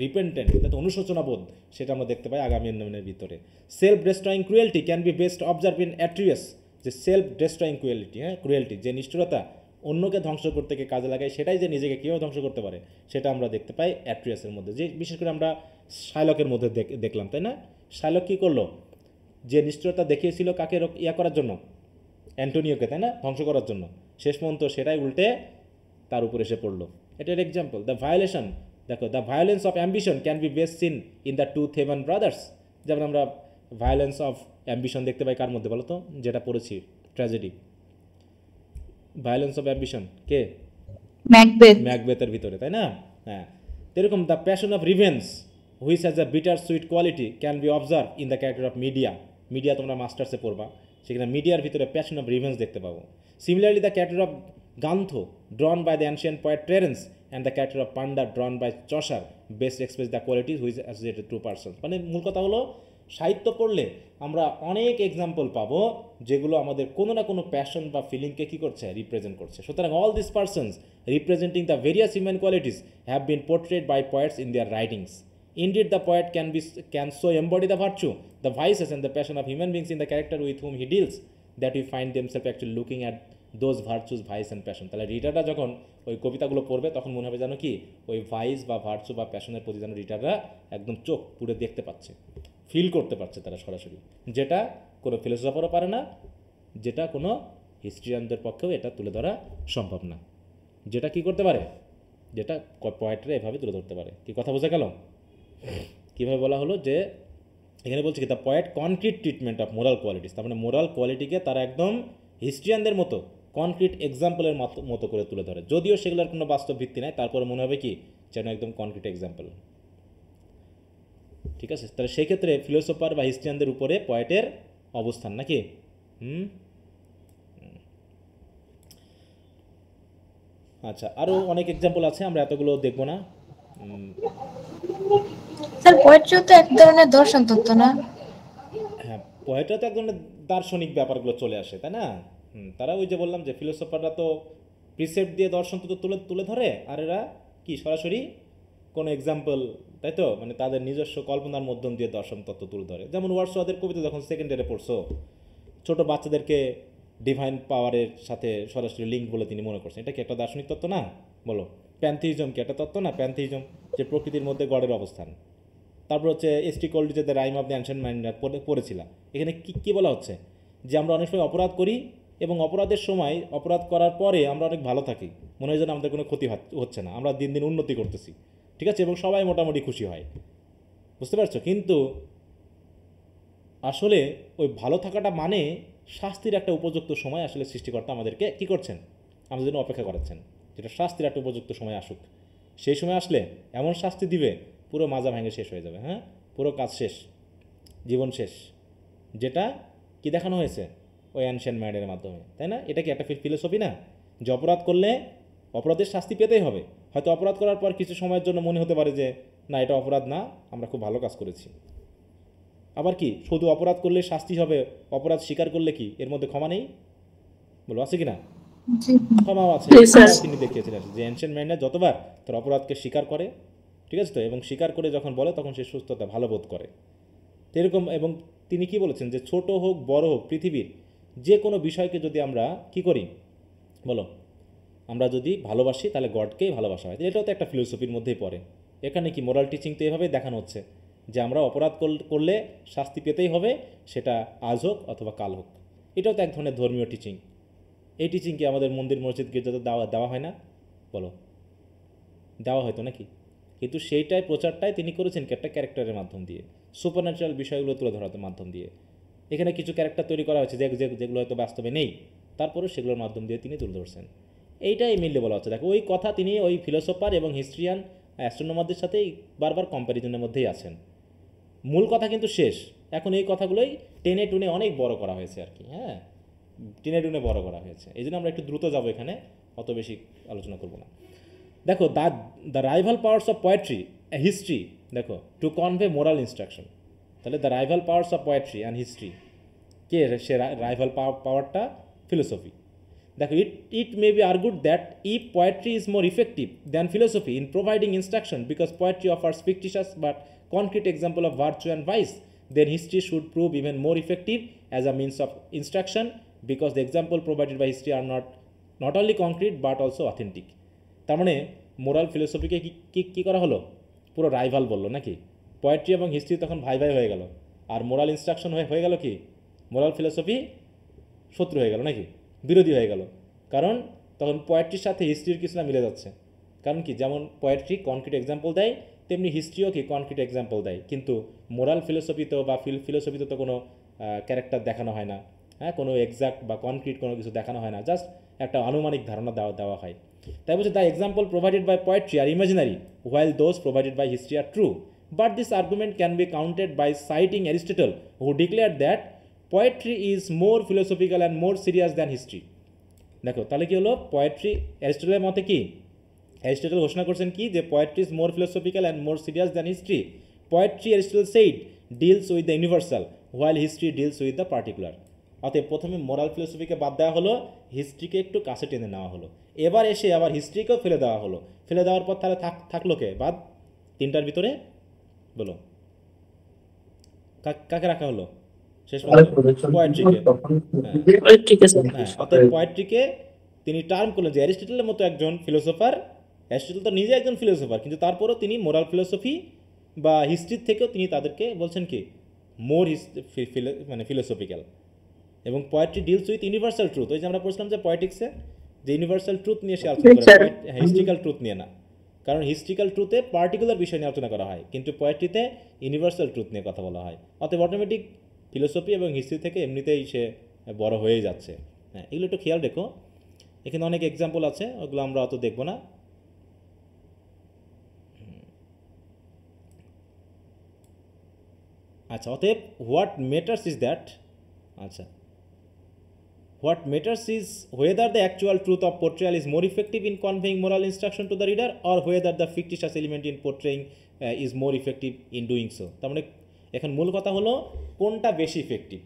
রিপেন্টেন্ট, অর্থাৎ অনুশোচনা বোধ, সেটা আমরা দেখতে পাই আগামেমননের ভিতরে। Self destroying cruelty can be best observe in Atreus. যে সেলফ ডেস্ট্রয়িং ক্রুয়েলটি, হ্যাঁ, ক্রুয়েলটি, যে নিষ্ঠুরতা অন্যকে ধ্বংস করতে গিয়ে কাজে লাগায়, সেটাই যে নিজেকে কীভাবে ধ্বংস করতে পারে সেটা আমরা দেখতে পাই অ্যাট্রিয়াসের মধ্যে। যে বিশেষ করে আমরা শাইলকের মধ্যে দেখলাম, তাই না? শাইলক কী করলো? যে নিষ্ঠুরতা দেখিয়েছিল কাকে করার জন্য, অ্যান্টোনিওকে, তাই না, ধ্বংস করার জন্য, শেষ পর্যন্ত সেটাই উল্টে তার উপরে এসে পড়লো। এটার এক্সাম্পল। দ্য ভায়োলেশন, দেখো, the violence of ambition can be best seen in the two Theban brothers. যেমন আমরা ভায়োলেন্স অফ অ্যাম্বিশন দেখতে পাই কার মধ্যে বলো তো, যেটা পড়েছি ট্র্যাজেডি। ভায়োলেন্স অফ অ্যাম্বিশন কে? ম্যাকবেথের ভিতরে, তাই না? হ্যাঁ, এরকম the passion of revenge which has a bitter sweet quality can be observe in the character of media তোমরা মাস্টার্সে পড়বা, সেখানে মিডিয়ার ভিতরে প্যাশন অফ রিভেঞ্জ দেখতে পাবো। Similarly the character of Gnatho drawn by the ancient poet Terence and the character of Pandar drawn by Chaucer best express the qualities which associated to person. মানে মূল কথা হলো, সাহিত্য পড়লে আমরা অনেক এক্সাম্পল পাবো যেগুলো আমাদের কোনো না কোনো প্যাশন বা ফিলিংকে কী করছে, রিপ্রেজেন্ট করছে। সুতরাং all this persons representing the various human qualities have been portrayed by poets in their writings. Indeed, the poet can so embody the virtue, the vices, and the passion of human beings in the character with whom he deals, that we find themselves actually looking at those virtues, vice, and passion. তাহলে রিডাররা যখন ওই কবিতাগুলো পড়বে তখন মনে হবে যেন কি ওই ভাইস বা ভার্চু বা প্যাশনের প্রতি যেন রিডাররা একদম চোখ পুড়ে দেখতে পাচ্ছে, ফিল করতে পারছে তারা সরাসরি, যেটা কোনো ফিলোসফারও পারে না, যেটা কোনো হিস্ট্রিয়ানদের পক্ষেও এটা তুলে ধরা সম্ভব না। যেটা কি করতে পারে, যেটা পয়েটরা এভাবে তুলে ধরতে পারে। কি কথা বোঝা গেল? কীভাবে বলা হলো যে এখানে বলছে কি the poet concrete treatment of moral qualities, তার মানে মোরাল কোয়ালিটিকে তারা একদম হিস্ট্রিয়ানদের মতো কনক্রিট এক্সাম্পলের মতো করে তুলে ধরে, যদিও সেগুলোর কোনো বাস্তব ভিত্তি নাই, তারপরে মনে হবে কি যেন একদম কনক্রিট এক্সাম্পল। ঠিক আছে, তাহলে সেই ক্ষেত্রে ফিলোসফার বা হিস্ট্রিয়ানদের উপরে পয়েটের অবস্থান নাকি? আচ্ছা, আরও অনেক এক্সাম্পল আছে, আমরা এতগুলো দেখবো না। স্যার পোয়েট্রিও তো এক ধরনের দর্শন তত্ত্ব না? হ্যাঁ, পোয়েটরা তো এক ধরনের দার্শনিক ব্যাপারগুলো চলে আসে, তাই না? তারা ওই যে বললাম যে ফিলোসফাররা তো প্রিসেপ্ট দিয়ে দর্শন তো তুলে ধরে, আর এরা কি সরাসরি কোনো এক্সাম্পল, তাই তো, মানে তাদের নিজস্ব কল্পনার মাধ্যম দিয়ে দর্শন তত্ত্ব তুলে ধরে। যেমন ওয়ার্ডসওয়ার্থের কবিতা যখন সেকেন্ড ইয়ারে পড়ছো, ছোটো বাচ্চাদেরকে ডিভাইন পাওয়ারের সাথে সরাসরি লিঙ্ক বলে তিনি মনে করছেন, এটা কি একটা দার্শনিক তত্ত্ব না? বলো, প্যান্থিজম কি একটা তত্ত্ব না? প্যান্থিজম যে প্রকৃতির মধ্যে গডের অবস্থান। তারপর হচ্ছে S T Coleridge the rime of the ancient mind পড়েছিলাম। এখানে কী বলা হচ্ছে যে আমরা অনেক সময় অপরাধ করি এবং অপরাধের সময়, অপরাধ করার পরে আমরা অনেক ভালো থাকি, মনে হয় যেন আমাদের কোনো ক্ষতি হচ্ছে না, আমরা দিন দিন উন্নতি করতেছি, ঠিক আছে, এবং সবাই মোটামুটি খুশি হয়, বুঝতে পারছো? কিন্তু আসলে ওই ভালো থাকাটা মানে শাস্তির একটা উপযুক্ত সময় আসলে সৃষ্টিকর্তা আমাদেরকে কী করছেন, আমাদের জন্য অপেক্ষা করাচ্ছেন, যেটা শাস্তির একটা উপযুক্ত সময় আসুক। সেই সময় আসলে এমন শাস্তি দিবে পুরো মাজা ভেঙে শেষ হয়ে যাবে, হ্যাঁ, পুরো কাজ শেষ, জীবন শেষ, যেটা কি দেখানো হয়েছে ওই অ্যানশিয়েন্ট মাইন্ডের মাধ্যমে, তাই না? এটা কি একটা ফিলোসফি না, যে অপরাধ করলে অপরাধের শাস্তি পেতেই হবে? হয়তো অপরাধ করার পর কিছু সময়ের জন্য মনে হতে পারে যে না, এটা অপরাধ না, আমরা খুব ভালো কাজ করেছি। আবার কি শুধু অপরাধ করলে শাস্তি হবে, অপরাধ স্বীকার করলে কি এর মধ্যে ক্ষমা নেই? বলো, আছে কি না? ক্ষমাও আছে। তিনি দেখিয়েছিলেন যে অ্যানশিয়েন্ট মাইন্ডরা যতবার তার অপরাধকে স্বীকার করে, ঠিক আছে তো, এবং স্বীকার করে যখন বলে তখন সে সুস্থতা ভালো বোধ করে, এরকম। এবং তিনি কি বলেছেন যে ছোট হোক বড় হোক, পৃথিবীর যে কোনো বিষয়কে যদি আমরা কি করি, বলো, আমরা যদি ভালোবাসি তাহলে গডকেই ভালোবাসা হয়। এটাও তো একটা ফিলোসফির মধ্যেই পড়ে। এখানে কি মোরাল টিচিং তো এভাবেই দেখানো হচ্ছে যে আমরা অপরাধ করলে শাস্তি পেতেই হবে, সেটা আজ হোক অথবা কাল হোক। এটাও তো এক ধরনের ধর্মীয় টিচিং। এই টিচিং কি আমাদের মন্দির মসজিদ গির্জাতে দেওয়া হয় না? বলো, দেওয়া হয়তো নাকি? কিন্তু সেইটাই প্রচারটাই তিনি করেছেন একটা ক্যারেক্টারের মাধ্যম দিয়ে, সুপারন্যাচারাল বিষয়গুলো তুলে ধরার মাধ্যম দিয়ে। এখানে কিছু ক্যারেক্টার তৈরি করা হয়েছে যেগুলো হয়তো বাস্তবে নেই, তারপরে সেগুলোর মাধ্যম দিয়ে তিনি তুলে ধরছেন। এইটাই মিললে বলা হচ্ছে। দেখো, ওই কথা তিনি ওই ফিলোসফার এবং হিস্ট্রিয়ান অ্যাস্ট্রোনমারদের সাথেই বারবার কম্প্যারিজনের মধ্যেই আছেন। মূল কথা কিন্তু শেষ। এখন এই কথাগুলোই টেনে টুনে অনেক বড় করা হয়েছে আর কি, হ্যাঁ, টেনে টুনে বড় করা হয়েছে। এই জন্য আমরা একটু দ্রুত যাবো, এখানে অত বেশি আলোচনা করব না। দেখো, the rival powers of poetry history, দেখো, টু কনভে মোরাল ইনস্ট্রাকশন। তাহলে the rival powers of poetry and history, কে সে রাইভাল পাওয়ারটা? ফিলোসফি। দেখো, it may be argued that if poetry is more effective than philosophy in providing instruction because poetry offers fictitious but concrete example of virtue and vice, then history should prove even more effective as a means of instruction because the example provided by history are not only concrete but also authentic. তার মানে moral ফিলোসফিকে কি করা হলো? পুরো rival বললো নাকি? Poetry এবং history তখন ভাই ভাই হয়ে গেল, আর মোরাল ইনস্ট্রাকশন হয়ে গেল কি? মোরাল ফিলোসফি শত্রু হয়ে গেল নাকি? বিরোধী হয়ে গেল। কারণ তখন পোয়েট্রির সাথে হিস্ট্রির কিছু না মিলে যাচ্ছে। কারণ কি, যেমন পোয়েট্রি কনক্রিট এক্সাম্পল দেয়, তেমনি হিস্ট্রিও কি কনক্রিট এক্সাম্পল দেয়, কিন্তু মোরাল ফিলোসফিতেও বা ফিলোসফিতে তো কোনো ক্যারেক্টার দেখানো হয় না, হ্যাঁ, কোনো এক্সাক্ট বা কনক্রিট কোনো কিছু দেখানো হয় না, জাস্ট একটা আনুমানিক ধারণা দেওয়া হয়। তাই বলছে, the example provided by poetry are imaginary while those provided by history are true, but this argument can be countered by citing Aristotle, who declared that poetry is more philosophical and more serious than history. দেখো, তাহলে কি হলো? Poetry, অ্যারিস্টটলের মতে কি, Aristotle ঘোষণা করছেন কি, যে poetry is more philosophical and more serious than history. Poetry, Aristotle said, deals with the universal while history deals with the particular. অতএব প্রথমে মোরাল ফিলোসফিকে বাদ দেওয়া হলো, হিস্ট্রিকে একটু কাছে টেনে নেওয়া হলো, এবার এসে আবার হিস্ট্রিকেও ফেলে দেওয়া হলো। ফেলে দেওয়ার পর তাহলে থাকলো কে বাদ? তিনটার ভিতরে বলো, কাকে রাখা হলো শেষ পর্যন্ত? পোয়েট্রিকে। ঠিক আছে। হ্যাঁ, অতএব পোয়েট্রিকে তিনি টার্ম করলেন যে অ্যারিস্টটলের মতো একজন ফিলোসোফার। অ্যারিস্টটল তো নিজে একজন ফিলোসোফার, কিন্তু তারপরও তিনি মোরাল ফিলোসফি বা হিস্ট্রির থেকেও তিনি তাদেরকে বলছেন কি, মোর মানে ফিলোসফিক্যাল। এবং poetry deals with universal truth. ওই যে আমরা বলছিলাম যে পয়েটিক্সে যে ইউনিভার্সাল ট্রুথ নিয়ে সে আলোচনা করে, হিস্ট্রিক্যাল ট্রুথ নিয়ে না। কারণ হিস্ট্রিক্যাল ট্রুথে পার্টিকুলার বিষয় নিয়ে আলোচনা করা হয়, কিন্তু পোয়েট্রিতে ইউনিভার্সাল ট্রুথ নিয়ে কথা বলা হয়। অতএব অটোমেটিক ফিলোসফি এবং হিস্ট্রি থেকে এমনিতেই সে বড় হয়ে যাচ্ছে। হ্যাঁ, এগুলো একটু খেয়াল রেখো। এখানে অনেক এক্সাম্পল আছে, ওগুলো আমরা অত দেখব না। আচ্ছা, অতএব হোয়াট ম্যাটার্স ইজ দ্যাট, আচ্ছা, what matters is whether the actual truth of portrayal is more effective in conveying moral instruction to the reader or whether the fictitious element in portraying is more effective in doing so. তার মানে এখন মূল কথা হলো কোনটা বেশি effective,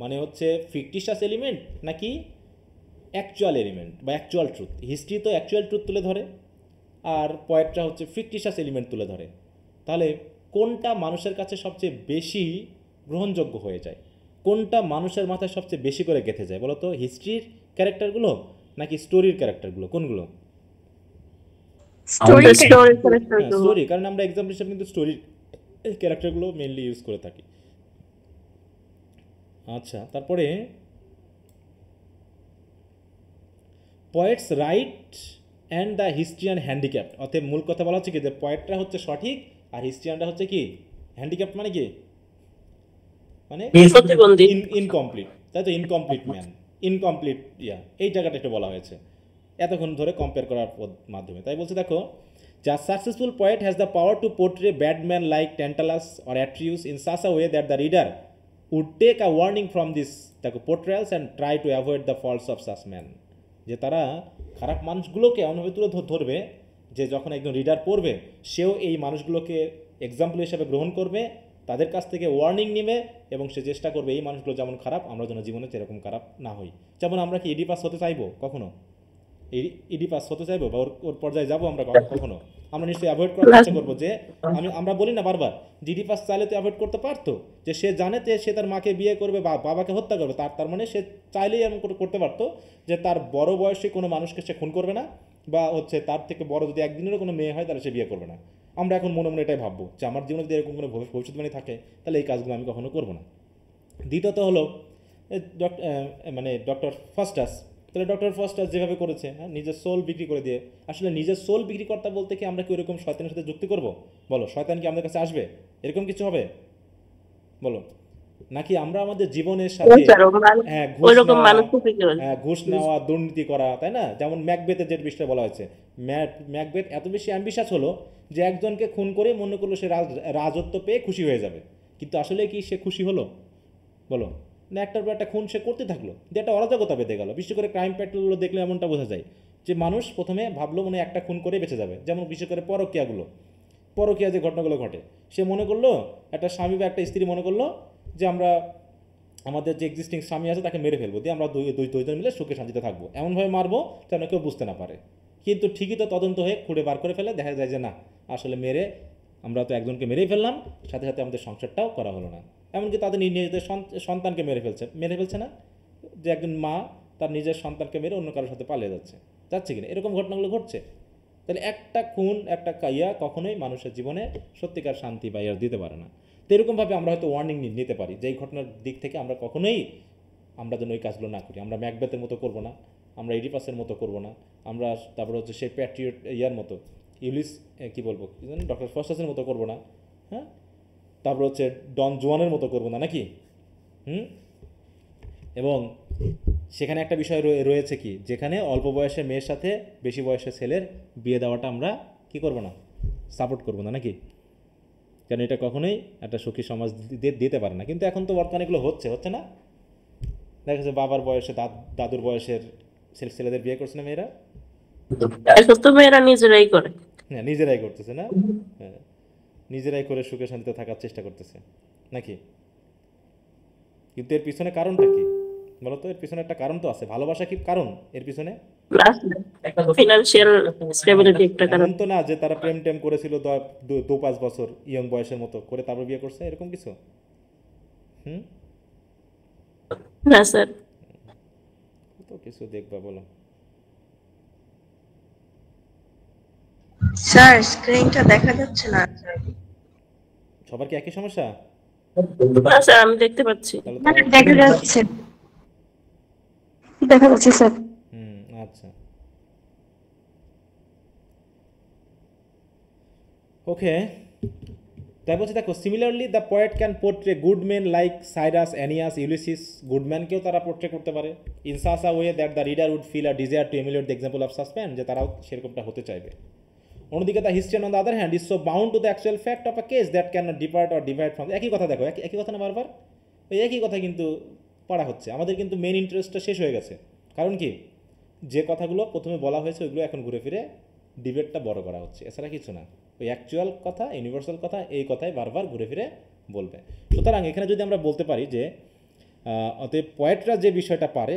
মানে হচ্ছে ফিকটিশাস এলিমেন্ট নাকি অ্যাকচুয়াল এলিমেন্ট বা অ্যাকচুয়াল ট্রুথ। হিস্ট্রি তো অ্যাকচুয়াল ট্রুথ তুলে ধরে, আর পোয়েট্রা হচ্ছে ফিকটিশাস এলিমেন্ট তুলে ধরে। তাহলে কোনটা মানুষের কাছে সবচেয়ে বেশি গ্রহণযোগ্য হয়ে যায়, কোনটা মানুষের মাথায় সবচেয়ে বেশি করে গেঁথে যায় বলো তো? হিস্ট্রির ক্যারেক্টারগুলো নাকি স্টোরির ক্যারেক্টারগুলো? কোনগুলো? স্টোরি, কারণ আমরা এক্সাম্পল হিসেবে কিন্তু স্টোরির ক্যারেক্টারগুলো মেইনলি ইউজ করে থাকি। আচ্ছা, তারপরে poets write and the historian handicapped. অতএব মূল কথা বলা হচ্ছে কি, যে পোয়েটরা হচ্ছে সঠিক আর হিস্ট্রিয়ানরা হচ্ছে কি হ্যান্ডিক্যাপ্ট, মানে কি, মানে ইনকমপ্লিট, তাই তো? ইনকমপ্লিট ম্যান, ইনকমপ্লিট এই জায়গাটা একটু বলা হয়েছে এতক্ষণ ধরে কম্পেয়ার করার মাধ্যমে। তাই বলছে, দেখো, যা successful poet has the power to portray bad man like Tantalus or Atreus in such a way that the reader would take a warning from this দেখো portrayals and try to avoid the faults of such man. যে তারা খারাপ মানুষগুলোকে এমনভাবে তুলে ধরবে যে যখন একজন রিডার পড়বে সেও এই মানুষগুলোকে এক্সাম্পল হিসেবে গ্রহণ করবে, তাদের কাছ থেকে ওয়ার্নিং নেবে এবং সে চেষ্টা করবে এই মানুষগুলো যেমন খারাপ আমরা যেন জীবনে সেরকম খারাপ না হই। যেমন আমরা কি ইডিপাস হতে চাইবো কখনো? ইডিপাস হতে চাইবো বা ওর পর্যায়ে যাবো আমরা কখনো? আমরা নিশ্চয়ই অ্যাভয়েড করার চেষ্টা করবো। যে আমরা বলি না বারবার, ইডিপাস চাইলে তো অ্যাভয়েড করতে পারতো, যে সে জানে যে সে তার মাকে বিয়ে করবে বা বাবাকে হত্যা করবে, তার মানে সে চাইলেই এমন করতে পারতো যে তার বড় বয়সে কোনো মানুষকে সে খুন করবে না, বা হচ্ছে তার থেকে বড় যদি একদিনেরও কোনো মেয়ে হয় তাহলে সে বিয়ে করবে না। আমরা এখন মনে মনে এটাই ভাববো যে আমার জীবনে যদি এরকম কোনো ভবিষ্যৎবাণী থাকে তাহলে এই কাজগুলো আমি কখনো করবো না। দ্বিতীয়ত হলো মানে ডক্টর ফাস্টাস। তাহলে ডক্টর ফাস্টাস যেভাবে করেছে, হ্যাঁ, নিজের সোল বিক্রি করে দিয়ে, আসলে নিজের সোল বিক্রি কর্তা বলতে কি আমরা কি ওরকম শয়তানের সাথে যুক্তি করবো? বলো, শয়তান কি আমাদের কাছে আসবে? এরকম কিছু হবে? বলো, নাকি আমরা আমাদের জীবনের সাথে স্যার মানুষ হ্যাঁ ঘুষ ওইরকম নেওয়া, মানুষ খুবই করে। হ্যাঁ ঘুষ নেওয়া, দুর্নীতি করা, তাই না? যেমন ম্যাকবেথের যে বিষয়টা বলা হয়েছে, ম্যাকবেথ এত বেশি অ্যাম্বিশাস হলো যে একজনকে খুন করে মনে করলো সে রাজত্ব পেয়ে খুশি হয়ে যাবে, কিন্তু আসলে কি সে খুশি হলো বলো? না, একটার পর একটা খুন সে করতে থাকলো, যে একটা অরাজকতা বেঁধে গেল। বিশেষ করে ক্রাইম প্যাট্রোলগুলো দেখলে এমনটা বোঝা যায় যে মানুষ প্রথমে ভাবলো মনে হয় একটা খুন করে বেঁচে যাবে। যেমন বিশেষ করে পরকীয়া যে ঘটনাগুলো ঘটে, সে মনে করলো, একটা স্বামী বা একটা স্ত্রী মনে করলো যে আমরা আমাদের যে এক্সিস্টিং স্বামী আছে তাকে মেরে ফেলবো, দিয়ে আমরা দুইজন মিলে সুখে শান্তিতে থাকবো, এমনভাবে মারবো যেন কেউ বুঝতে না পারে। কিন্তু ঠিকই তো তদন্ত হয়ে খুঁড়ে বার করে ফেলে, দেখা যায় যে না, আসলে আমরা তো একজনকে মেরেই ফেললাম, সাথে সাথে আমাদের সংসারটাও করা হলো না। এমনকি তাদের নিজেদের সন্তানকে মেরে ফেলছে না, যে একজন মা তার নিজের সন্তানকে মেরে অন্য কারোর সাথে পালিয়ে যাচ্ছে কিনা, এরকম ঘটনাগুলো ঘটছে। তাহলে একটা খুন, একটা কাইয়া কখনোই মানুষের জীবনে সত্যিকার শান্তি বা ইয়ার দিতে পারে না। তো এরকমভাবে আমরা হয়তো ওয়ার্নিং নিতে পারি যে এই ঘটনার দিক থেকে আমরা কখনোই আমরা যেন ওই কাজগুলো না করি। আমরা ম্যাকবেথের মতো করবো না, আমরা ইডিপাসের মতো করবো না, আমরা তারপরে হচ্ছে সেই প্যাট্রিয়ট ইয়ার মতো কী বলবো ডক্টর ফস্টাসের মতো করবো না, হ্যাঁ, তারপর হচ্ছে ডন জোয়ানের মতো করবো না, নাকি? এবং সেখানে একটা বিষয় রয়েছে কি, যেখানে অল্প বয়সের মেয়ের সাথে বেশি বয়সের ছেলের বিয়ে দেওয়াটা আমরা কি করব না, সাপোর্ট করব না, নাকি? কারণ এটা কখনোই একটা সুখী সমাজ দিতে পারে না। কিন্তু এখন তো বর্তমানে এগুলো হচ্ছে না, দেখা যাচ্ছে বাবার বয়সে দাদুর বয়সের ছেলেদের বিয়ে করছে না মেয়েরা। এখন তো মেয়েরা নিজেরাই করে। হ্যাঁ, নিজেরাই করতেছে না, হ্যাঁ, নিজেরাই করে সুখে শান্তিতে থাকার চেষ্টা করতেছে, নাকি? কিন্তু এর পিছনে কারণটা কি বলো তো? এর পিছনে একটা কারণ তো আছে, ভালোবাসা কি কারণ এর পিছনে? ফিনান্সিয়াল স্টেবিলিটি একটা কারণ। এমন তো না যে তারা প্রেম টেম করেছিল 2-5 বছর ইয়ং বয়সের মতো করে তারপর বিয়ে করছে, এরকম কিছু? হুম, না স্যার। তো কিছু দেখবা বলো। স্যার স্ক্রিনটা দেখা যাচ্ছে না স্যার। সবার কি একই সমস্যা? না স্যার, আমি দেখতে পাচ্ছি। তাহলে না, তারা দেখা যাচ্ছে, দেখা যাচ্ছে স্যার। আচ্ছা, ওকে। তাই বলছে দেখো, similarly the poet can portray good men like Cyrus, Aeneas, Ulysses. Good ম্যানকেও তারা পোর্ট্রে করতে পারে in such a way that the reader would feel a desire to emulate the example of suspend, যে তারাও সেরকমটা হতে চাইবে। অন্যদিকে the historian on the other hand is so bound to the actual fact of a case that can not depart or divide from. একই কথা দেখো, একই কথা না বারবার, ওই একই কথা কিন্তু পড়া হচ্ছে। আমাদের কিন্তু মেন ইন্টারেস্টটা শেষ হয়ে গেছে। কারণ কি, যে কথাগুলো প্রথমে বলা হয়েছে ওইগুলো এখন ঘুরে ফিরে ডিবেটটা বড় করা হচ্ছে, এছাড়া কিছু না। ওই অ্যাকচুয়াল কথা, ইউনিভার্সাল কথা, এই কথাই বারবার ঘুরে ফিরে বলবে। সুতরাং এখানে যদি আমরা বলতে পারি যে অতএব পোয়েটরা যে বিষয়টা পারে,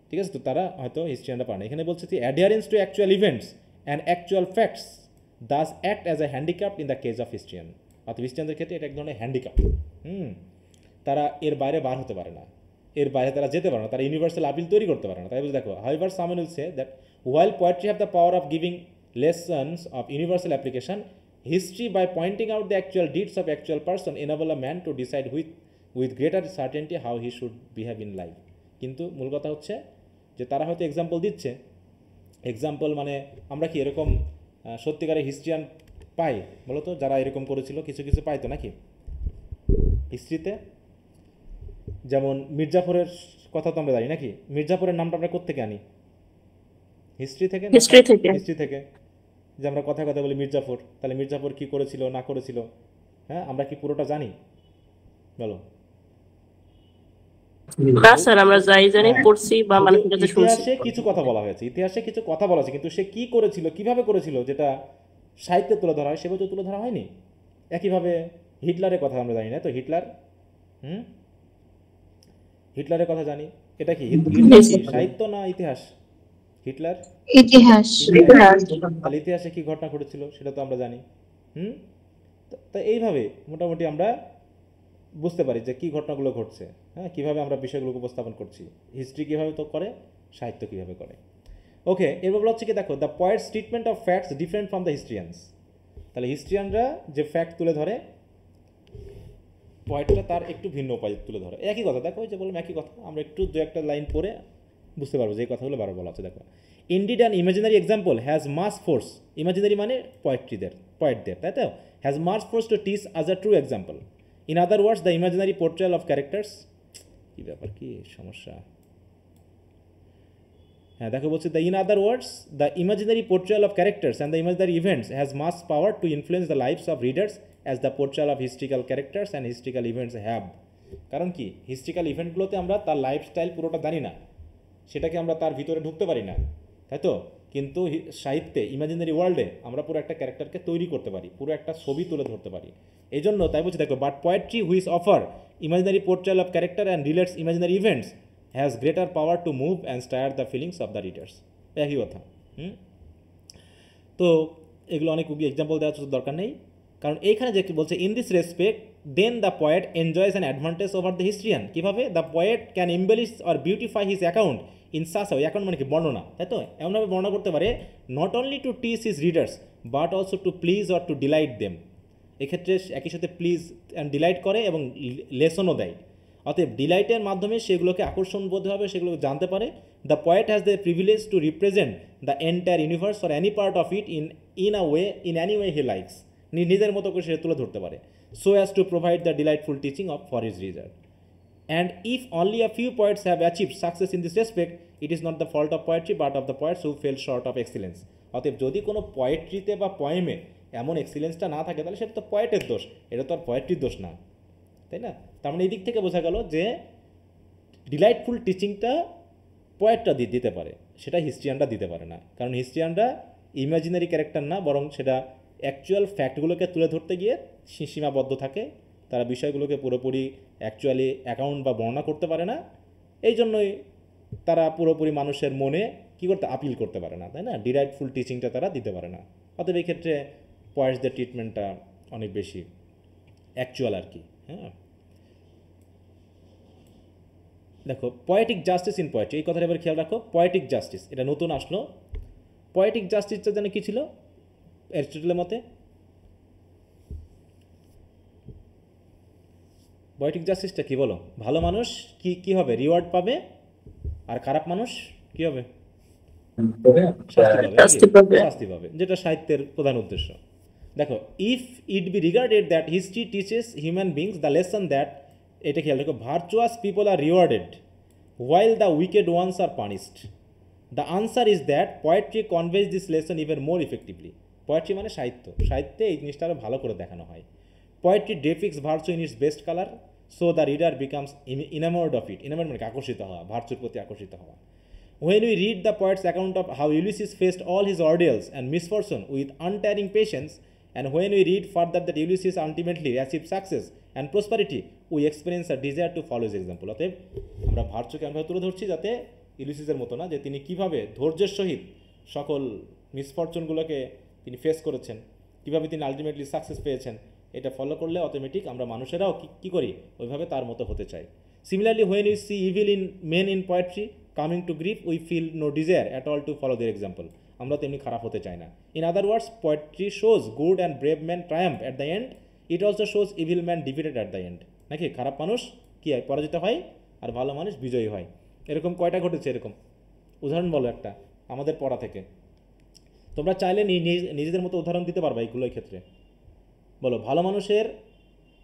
ঠিক আছে, তো তারা হয়তো হিস্ট্রিয়ানরা পারে না। এখানে বলছে যে adherence to actual events and actual facts thus act as a handicap in the case of historian. অর্থাৎ হিস্ট্রিয়ানদের ক্ষেত্রে এটা এক ধরনের হ্যান্ডিক্যাপ। তারা এর বাইরে বার হতে পারে না, এর বাইরে তারা যেতে পারে না, তারা ইউনিভার্সাল আপিল তৈরি করতে পারে না। তাই বলছে দেখো, however someone will say that while poetry have the power of giving lessons of universal application, history by pointing out the actual deeds of actual person enable a man to decide with greater certainty how he should behave in life. কিন্তু মূল কথা হচ্ছে যে তারা হয়তো example দিচ্ছে, example মানে আমরা কি এরকম সত্যিকারের হিস্ট্রিয়ান পাই বলো তো, যারা এরকম করেছিল? কিছু কিছু পাই তো, নাকি হিস্ট্রিতে? যেমন মির্জাফরের কথা তো আমরা জানি, নাকি? মির্জাফরের নামটা আমরা কোত্থেকে আনি? হিস্ট্রি থেকে। হিস্ট্রি থেকে যে আমরা কথা বলি মির্জাফর, তাহলে মির্জাফর কি করেছিল না করেছিল, হ্যাঁ, আমরা কি পুরোটা জানি বলো? না স্যার, আমরা যাই জানি পড়ছি বা মানুষের কাছে শুনছি। ইতিহাসে কিছু কথা বলা হয়েছে, কিন্তু সে কি করেছিল, কিভাবে করেছিল, যেটা সাহিত্যে তুলে ধরা হয় সেভাবে তো তুলে ধরা হয়নি। একইভাবে হিটলারের কথা আমরা জানি না, তো হিটলারের কথা জানি, এটা কি হিটলার কি সাহিত্য না ইতিহাস? হিটলার ইতিহাস। তাহলে ইতিহাসে কি ঘটনা ঘটেছিল সেটা তো আমরা জানি। তো এইভাবে মোটামুটি আমরা বুঝতে পারি যে কী ঘটনাগুলো ঘটছে, হ্যাঁ, কীভাবে আমরা বিষয়গুলোকে উপস্থাপন করছি, হিস্ট্রি কীভাবে তো করে, সাহিত্য কীভাবে করে। ওকে, এরপর হচ্ছে কি দেখো, the poets treatment of facts different from the historians. তাহলে হিস্ট্রিয়ানরা যে ফ্যাক্ট তুলে ধরে, পয়েটরা তার একটু ভিন্ন উপায় তুলে ধরে। একই কথা দেখো, ওই যে বললাম একই কথা, আমরা একটু দু একটা লাইন পরে বুঝতে পারবো যে এই কথাগুলো বারবার বলা হচ্ছে। দেখো, indeed an imaginary example has much force. Imaginary মানে পয়েটদের, তাই তো? Has much force to teach as a true example. In other words the imaginary portrayal of characters, কী ব্যাপার, কী সমস্যা, হ্যাঁ দেখো বলছে the in other words the imaginary portrayal of characters and the imaginary events has much power to influence the lives of readers as the portrayal of historical characters and historical events have. কারণ কি, historical ইভেন্টগুলোতে আমরা তার lifestyle পুরোটা জানি না, সেটাকে আমরা তার ভিতরে ঢুকতে পারি না, তাই তো? কিন্তু সাহিত্যে ইমাজিনারি ওয়ার্ল্ডে আমরা পুরো একটা ক্যারেক্টারকে তৈরি করতে পারি, পুরো একটা ছবি তুলে ধরতে পারি। এই জন্য তাই বলছি দেখো, but poetry which offer imaginary portrayal of character and relates imaginary events has greater power to move and stir the feelings of the readers. একই কথা। তো এগুলো অনেক এক্সাম্পল দেওয়ার দরকার নেই, কারণ এইখানে যে বলছে in this respect then the poet enjoys an advantage over the historian. কীভাবে? The poet can embellish or beautify his account in such way, account মানে কি, বর্ণনা, তাই তো? এমনভাবে বর্ণনা করতে পারে not only to teach his readers but also to please or to delight them. এক্ষেত্রে একই সাথে প্লিজ অ্যান্ড ডিলাইট করে এবং লেসনও দেয়। অতএব ডিলাইটের মাধ্যমে সেগুলোকে আকর্ষণ বোধ হবে, সেগুলোকে জানতে পারে। The poet has the privilege to represent the entire universe or any part of it in any way he likes, নিজের মতো করে সে তুলে ধরতে পারে, so as to provide the delightful teaching of for his reader. And if only a few poets have achieved success in this respect it is not the fault of poetry but of the poets who fell short of excellence. অতএব যদি কোনো পোয়েট্রিতে বা পোয়েমে এমন এক্সিলেন্সটা না থাকে তাহলে সেটা তো পোয়েটের দোষ, এটা তো আর পোয়েট্রির দোষ না, তাই না? তার মানে এই দিক থেকে বোঝা গেল যে ডিলাইটফুল টিচিংটা পোয়েটটা দিতে পারে, সেটা হিস্ট্রিয়ানরা দিতে পারে না। কারণ হিস্ট্রিয়ানরা ইমাজিনারি ক্যারেক্টার না, বরং সেটা অ্যাকচুয়াল ফ্যাক্টগুলোকে তুলে ধরতে গিয়ে সীমাবদ্ধ থাকে, তারা বিষয়গুলোকে পুরোপুরি অ্যাকচুয়ালি অ্যাকাউন্ট বা বর্ণনা করতে পারে না। এই জন্যই তারা পুরোপুরি মানুষের মনে কী করতে আপিল করতে পারে না, তাই না? ডিলাইটফুল টিচিংটা তারা দিতে পারে না। অতএব এই ক্ষেত্রে পোয়েটসদের ট্রিটমেন্টটা অনেক বেশি অ্যাকচুয়াল আর কি। হ্যাঁ, দেখো পয়েটিক জাস্টিস ইন পোয়েট্রি, এই কথাটা এবার খেয়াল রাখো। পয়েটিক জাস্টিস এটা নতুন আসলো। পয়েটিক জাস্টিসটা যেন কী ছিল অ্যারিস্টটলের মতে? পয়েটিক জাস্টিসটা কি বলো? ভালো মানুষ কি হবে? রিওয়ার্ড পাবে, আর খারাপ মানুষ কি হবে? শাস্তি পাবে, যেটা সাহিত্যের প্রধান উদ্দেশ্য। দেখো, if it be regarded that history teaches human beings the lesson that, এটা খেয়াল রাখো, virtuous people R rewarded while the wicked ones are punished. The answer is that poetry conveys this lesson even more effectively. Poetry মানে সাহিত্য, সাহিত্যে এই জিনিসটা আরও ভালো করে দেখানো হয়। Poetry depicts virtue in its best color, so the reader becomes enamored of it. Enamored মানে আকর্ষিত হওয়া, ভার্চুর প্রতি আকর্ষিত হওয়া। When we read the poet's account of how Ulysses faced all his ordeals and misfortune with untiring patience, and when we read further that Ulysses ultimately achieved success and prosperity, we experience a desire to follow his example. অতএব আমরা ভার্চুকে এমনভাবে তুলে ধরছি যাতে ইউলিসিসের মতো না, যে তিনি কীভাবে ধৈর্যের সহিত সকল মিসফরচুনগুলোকে তিনি ফেস করেছেন, কীভাবে তিনি আলটিমেটলি সাকসেস পেয়েছেন, এটা ফলো করলে অটোমেটিক আমরা মানুষেরাও কী করি, ওইভাবে তার মতো হতে চাই। Similarly when we see evil in men in poetry coming to grief, we feel no desire at all to follow their example. আমরা তেমনি খারাপ হতে চাই না। In other words, poetry shows good and brave men triumph at the end. It also shows evil men defeated at the end. নাকি খারাপ মানুষ কি হয়, পরাজিত হয়, আর ভালো মানুষ বিজয়ী হয়। এরকম কয়টা ঘটেছে? এরকম উদাহরণ বলো একটা আমাদের পড়া থেকে। তোমরা চাইলে নিজেদের মতো উদাহরণ দিতে পারবা এইগুলোর ক্ষেত্রে। বলো, ভালো মানুষের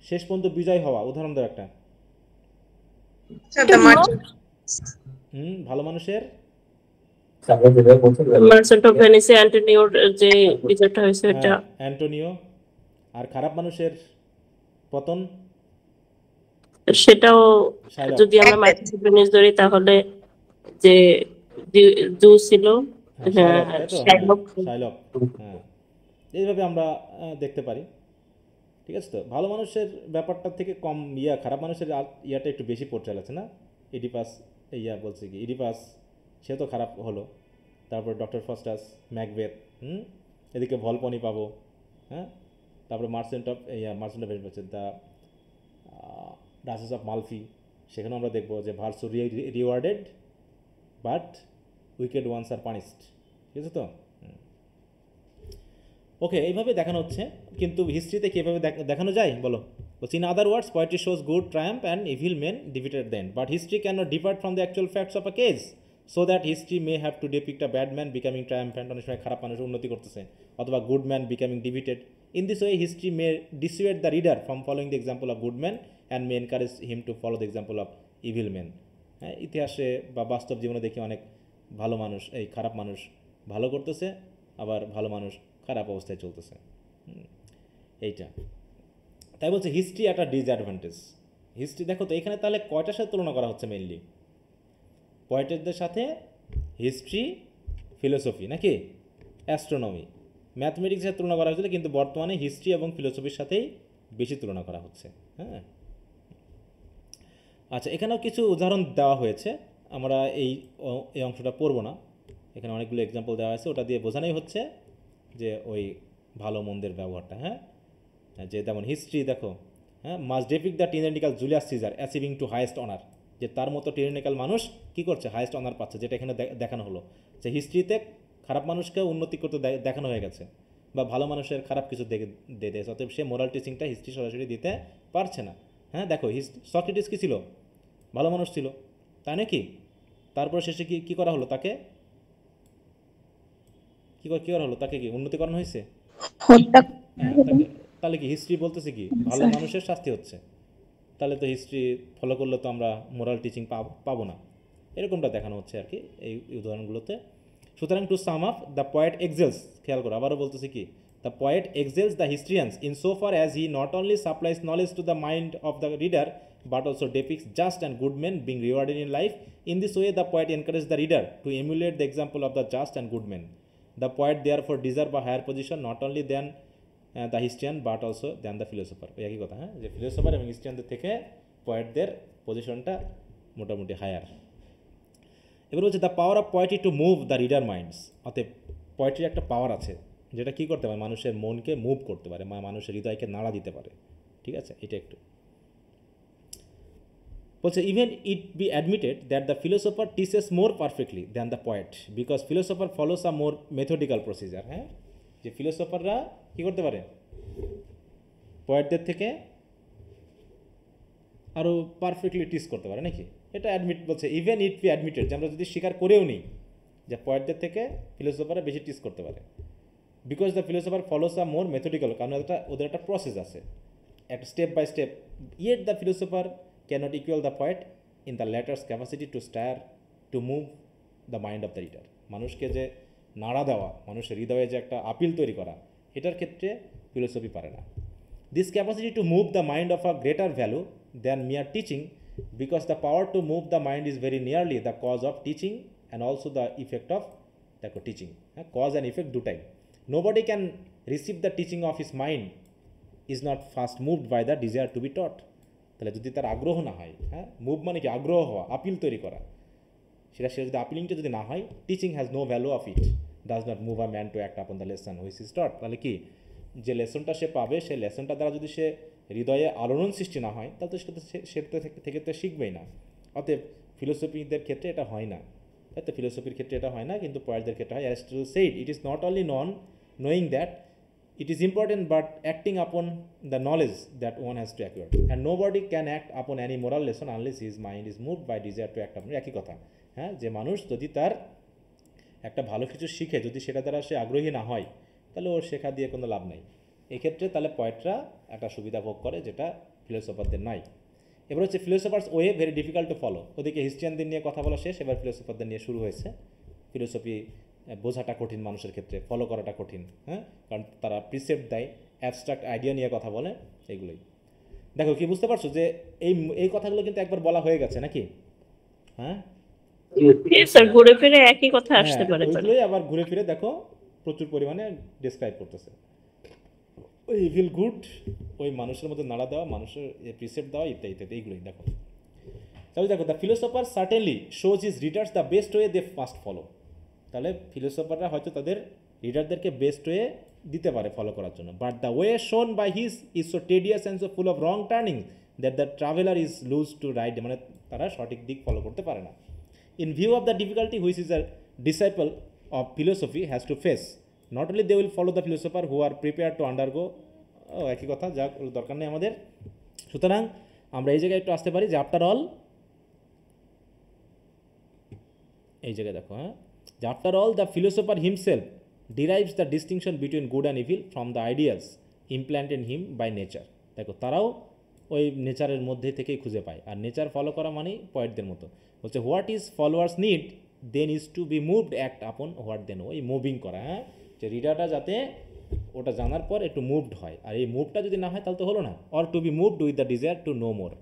শেষ পর্যন্ত বিজয় হওয়া উদাহরণ দাও একটা। ভালো মানুষের মার্চেন্ট অফ ভেনিসে অ্যান্টোনিওর যে বিজয়টা হয়েছে এটা অ্যান্টোনিও। আর খারাপ মানুষের পতন, সেটাও যদি আমরা মার্চেন্ট অফ ভেনিস ধরি তাহলে যে জু ছিল, শাইলক। হ্যাঁ, এইভাবে আমরা দেখতে পারি। ঠিক আছে, তো ভালো মানুষের ব্যাপারটা থেকে কম খারাপ মানুষের ইয়াটা একটু বেশি পোর্ট্রেল আছে না? ইডিপাস বলছে কি, ইডিপাস সে তো খারাপ হলো, তারপর ডক্টর ফাস্টাস, ম্যাকবেথ, এদিকে ভলপনি পাবো, হ্যাঁ, তারপরে মার্চেন্ট অফ ভেনিস বলছে দ্য ডাচেস অফ মালফি, সেখানেও আমরা দেখবো যে virtue rewarded but wicked ones are punished. ঠিক আছে তো? ওকে, এইভাবে দেখানো হচ্ছে, কিন্তু হিস্ট্রিতে কীভাবে দেখানো যায় বলো? বলছি, in other words poetry shows good triumph and evil men defeated then, but history can not depart from the actual facts of a case, so that history may have to depict a bad man becoming triumphant, অনেক সময় খারাপ মানুষ উন্নতি করতেছে, অথবা good man becoming defeated. In this way, history may dissuade the reader from following the example of good men and may encourage him to follow the example of evil men. হ্যাঁ, ইতিহাসে বা বাস্তব জীবনে দেখি অনেক ভালো মানুষ, এই খারাপ মানুষ ভালো করতেছে, আবার ভালো মানুষ খারাপ অবস্থায় চলতেছে। এইটা তাই বলছে হিস্ট্রি একটা ডিসঅ্যাডভান্টেজ। হিস্ট্রি দেখো তো এখানে তাহলে কয়টার সাথে তুলনা করা হচ্ছে? মেইনলি পয়েটেরদের সাথে হিস্ট্রি, ফিলোসফি নাকি অ্যাস্ট্রোনমি, ম্যাথমেটিক্সের সাথে তুলনা করা হয়েছিল, কিন্তু বর্তমানে হিস্ট্রি এবং ফিলোসফির সাথেই বেশি তুলনা করা হচ্ছে। হ্যাঁ, আচ্ছা, এখানেও কিছু উদাহরণ দেওয়া হয়েছে, আমরা এই অংশটা পড়ব না, এখানে অনেকগুলো এক্সাম্পল দেওয়া আছে, ওটা দিয়ে বোঝানোই হচ্ছে যে ওই ভালো মন্দের ব্যবহারটা। হ্যাঁ, যে যেমন হিস্ট্রি দেখো, হ্যাঁ, must depict the tyrannical Julius Caesar achieving to highest honour, যে তার মতো টিরানিক্যাল মানুষ কী করছে, হাইয়েস্ট অনার পাচ্ছে, যেটা এখানে দেখানো হলো যে হিস্ট্রিতে খারাপ মানুষকে উন্নতি করতে দেখানো হয়ে গেছে, বা ভালো মানুষের খারাপ কিছু দিয়ে দিয়েছে, অতএব সে মোরাল টিচিংটা হিস্ট্রি সরাসরি দিতে পারছে না। হ্যাঁ, দেখো সক্রেটিস কী ছিল, ভালো মানুষ ছিল, তাই নাকি? তারপর শেষে কী করা হলো, তাকে কী করা হলো, তাকে কি উন্নতি করানো হয়েছে? তাহলে কি হিস্ট্রি বলতেছে কি ভালো মানুষের শাস্তি হচ্ছে? তাহলে তো হিস্ট্রি ফলো করলে তো আমরা মোরাল টিচিং পাবো না, এরকমটা দেখানো হচ্ছে আর কি এই উদাহরণগুলোতে। সুতরাং to sum up, the poet excels, খেয়াল করো আবারও বলতেছে কি, the poet excels the historians in so far as he not only supplies knowledge to the mind of the reader but also depicts just and good men being rewarded in life. In this way, the poet encourages the reader to emulate the example of the just and good men. The poet therefore deserves a higher position not only than the historian but also than the philosopher. একই কথা, হ্যাঁ, যে philosopher এবং হিস্ট্রিয়ানদের থেকে পয়েটদের পজিশনটা মোটামুটি higher. এবার হচ্ছে the power of poetry to move the reader minds. অতএব পোয়েট্রির একটা পাওয়ার আছে যেটা কী করতে পারে, মানুষের মনকে মুভ করতে পারে, মানুষের হৃদয়কে নাড়া দিতে পারে। ঠিক আছে, এটা একটু বলছে, even it be admitted that the philosopher teaches more perfectly than the poet because philosopher follows a more methodical procedure. হ্যাঁ, যে ফিলোসফাররা কী করতে পারে, পয়েটদের থেকে আরও পারফেক্টলি টিচ করতে পারে নাকি, এটা অ্যাডমিট বলছে, ইভেন ইট বি অ্যাডমিটেড, যে আমরা যদি স্বীকার করেও নিই যে পয়েটদের থেকে ফিলোসফাররা বেশি টিচ করতে পারে, because the philosopher follows a more methodical, কারণ ওদের একটা প্রসেস আছে, একটা step by step. Yet the philosopher cannot equal the poet in the latter's capacity to stir, to move the mind of the reader. মানুষকে যে নাড়া দেওয়া, মানুষের হৃদয়ে যে একটা আপিল তৈরি করা, এটার ক্ষেত্রে ফিলোসফি পারে না। This capacity to move the mind of a greater value than mere teaching, because the power to move the mind is very nearly the cause of teaching and also the effect of দেখো teaching, হ্যাঁ, cause and effect দুটাই। Nobody can receive the teaching of his mind is not first moved by the desire to be taught. তাহলে যদি তার আগ্রহ না হয়, হ্যাঁ, মুভ মানে কি, আগ্রহ হওয়া, আপিল তৈরি করা, সেটা যদি আপিলিংটা যদি না হয়, teaching has no value of it, does not move a man to act upon the lesson which is taught. তাহলে কি, যে লেসনটা সে পাবে, সেই লেসনটা দ্বারা যদি সে হৃদয়ে আলোড়ন সৃষ্টি না হয়, তাহলে তো সেটা থেকে তো শিখবেই না। অতএব ফিলোসফিদের ক্ষেত্রে এটা হয় না, তাই তো, ফিলোসফির ক্ষেত্রে এটা হয় না, কিন্তু পয়েটদের ক্ষেত্রে হয়। Aristotle said, it is not only knowing that it is important but acting upon the knowledge that one has to acquire, and nobody can act upon any moral lesson unless his mind is moved by desire to act upon. একই কথা, হ্যাঁ, যে মানুষ যদি তার একটা ভালো কিছু শিখে, যদি সেটা দ্বারা সে আগ্রহী না হয়, তাহলে ওর শেখা দিয়ে কোনো লাভ নাই। এক্ষেত্রে তাহলে পয়েটরা একটা সুবিধা ভোগ করে যেটা ফিলোসফারদের নাই। এবার হচ্ছে philosophers way very difficult to follow. ওদিকে হিস্ট্রিয়ানদের নিয়ে কথা বলা শেষ, এবার ফিলোসফারদের নিয়ে শুরু হয়েছে। ফিলোসফি বোঝাটা কঠিন, মানুষের ক্ষেত্রে ফলো করাটা কঠিন, হ্যাঁ, কারণ তারা প্রিসেপ্ট দেয়, অ্যাবস্ট্রাক্ট আইডিয়া নিয়ে কথা বলে, এইগুলোই। দেখো কি বুঝতে পারছো যে এই কথাগুলো কিন্তু একবার বলা হয়ে গেছে নাকি? হ্যাঁ স্যার, ঘুরে ফিরে একই কথা আসতে পারে, ওইগুলোই আবার ঘুরে ফিরে দেখো প্রচুর পরিমাণে ডিসক্রাইব করতেছে। ওই ইভিল গুড, ওই মানুষের মধ্যে নাড়া দেওয়া, মানুষের প্রিসেপ্ট দেওয়া, ইত্যাদি ইত্যাদি, এইগুলোই দেখো। তাহলে দেখো, the philosopher certainly shows his readers the best way they must follow. তাহলে ফিলোসফাররা হয়তো তাদের রিডারদেরকে বেস্ট ওয়ে দিতে পারে ফলো করার জন্য, but the way shown by his is so tedious and so full of wrong turning that the traveller is lose to ride, মানে তারা সঠিক দিক ফলো করতে পারে না। In view of the difficulty which is a disciple of philosophy has to face, not only they will follow the philosopher who are prepare to undergo, একই কথা, যা দরকার নেই আমাদের। সুতরাং আমরা এই জায়গায় একটু আসতে পারি যে আফটার অল, এই জায়গায় দেখো, হ্যাঁ, after all the philosopher himself derives the distinction between good and evil from the ideals implanted him by nature. দেখো তারাও ওই নেচারের মধ্যে থেকেই খুঁজে পায়, আর নেচার ফলো করা মানেই পয়েন্টদের মতো বলছে what is followers need then is to be moved act upon what then, ওই মুভিং করা, হ্যাঁ, যে রিডারটা যাতে ওটা জানার পর একটু মুভড হয়, আর এই মুভটা যদি না হয় তাহলে তো হলো না। Or to be moved with the desire to know more,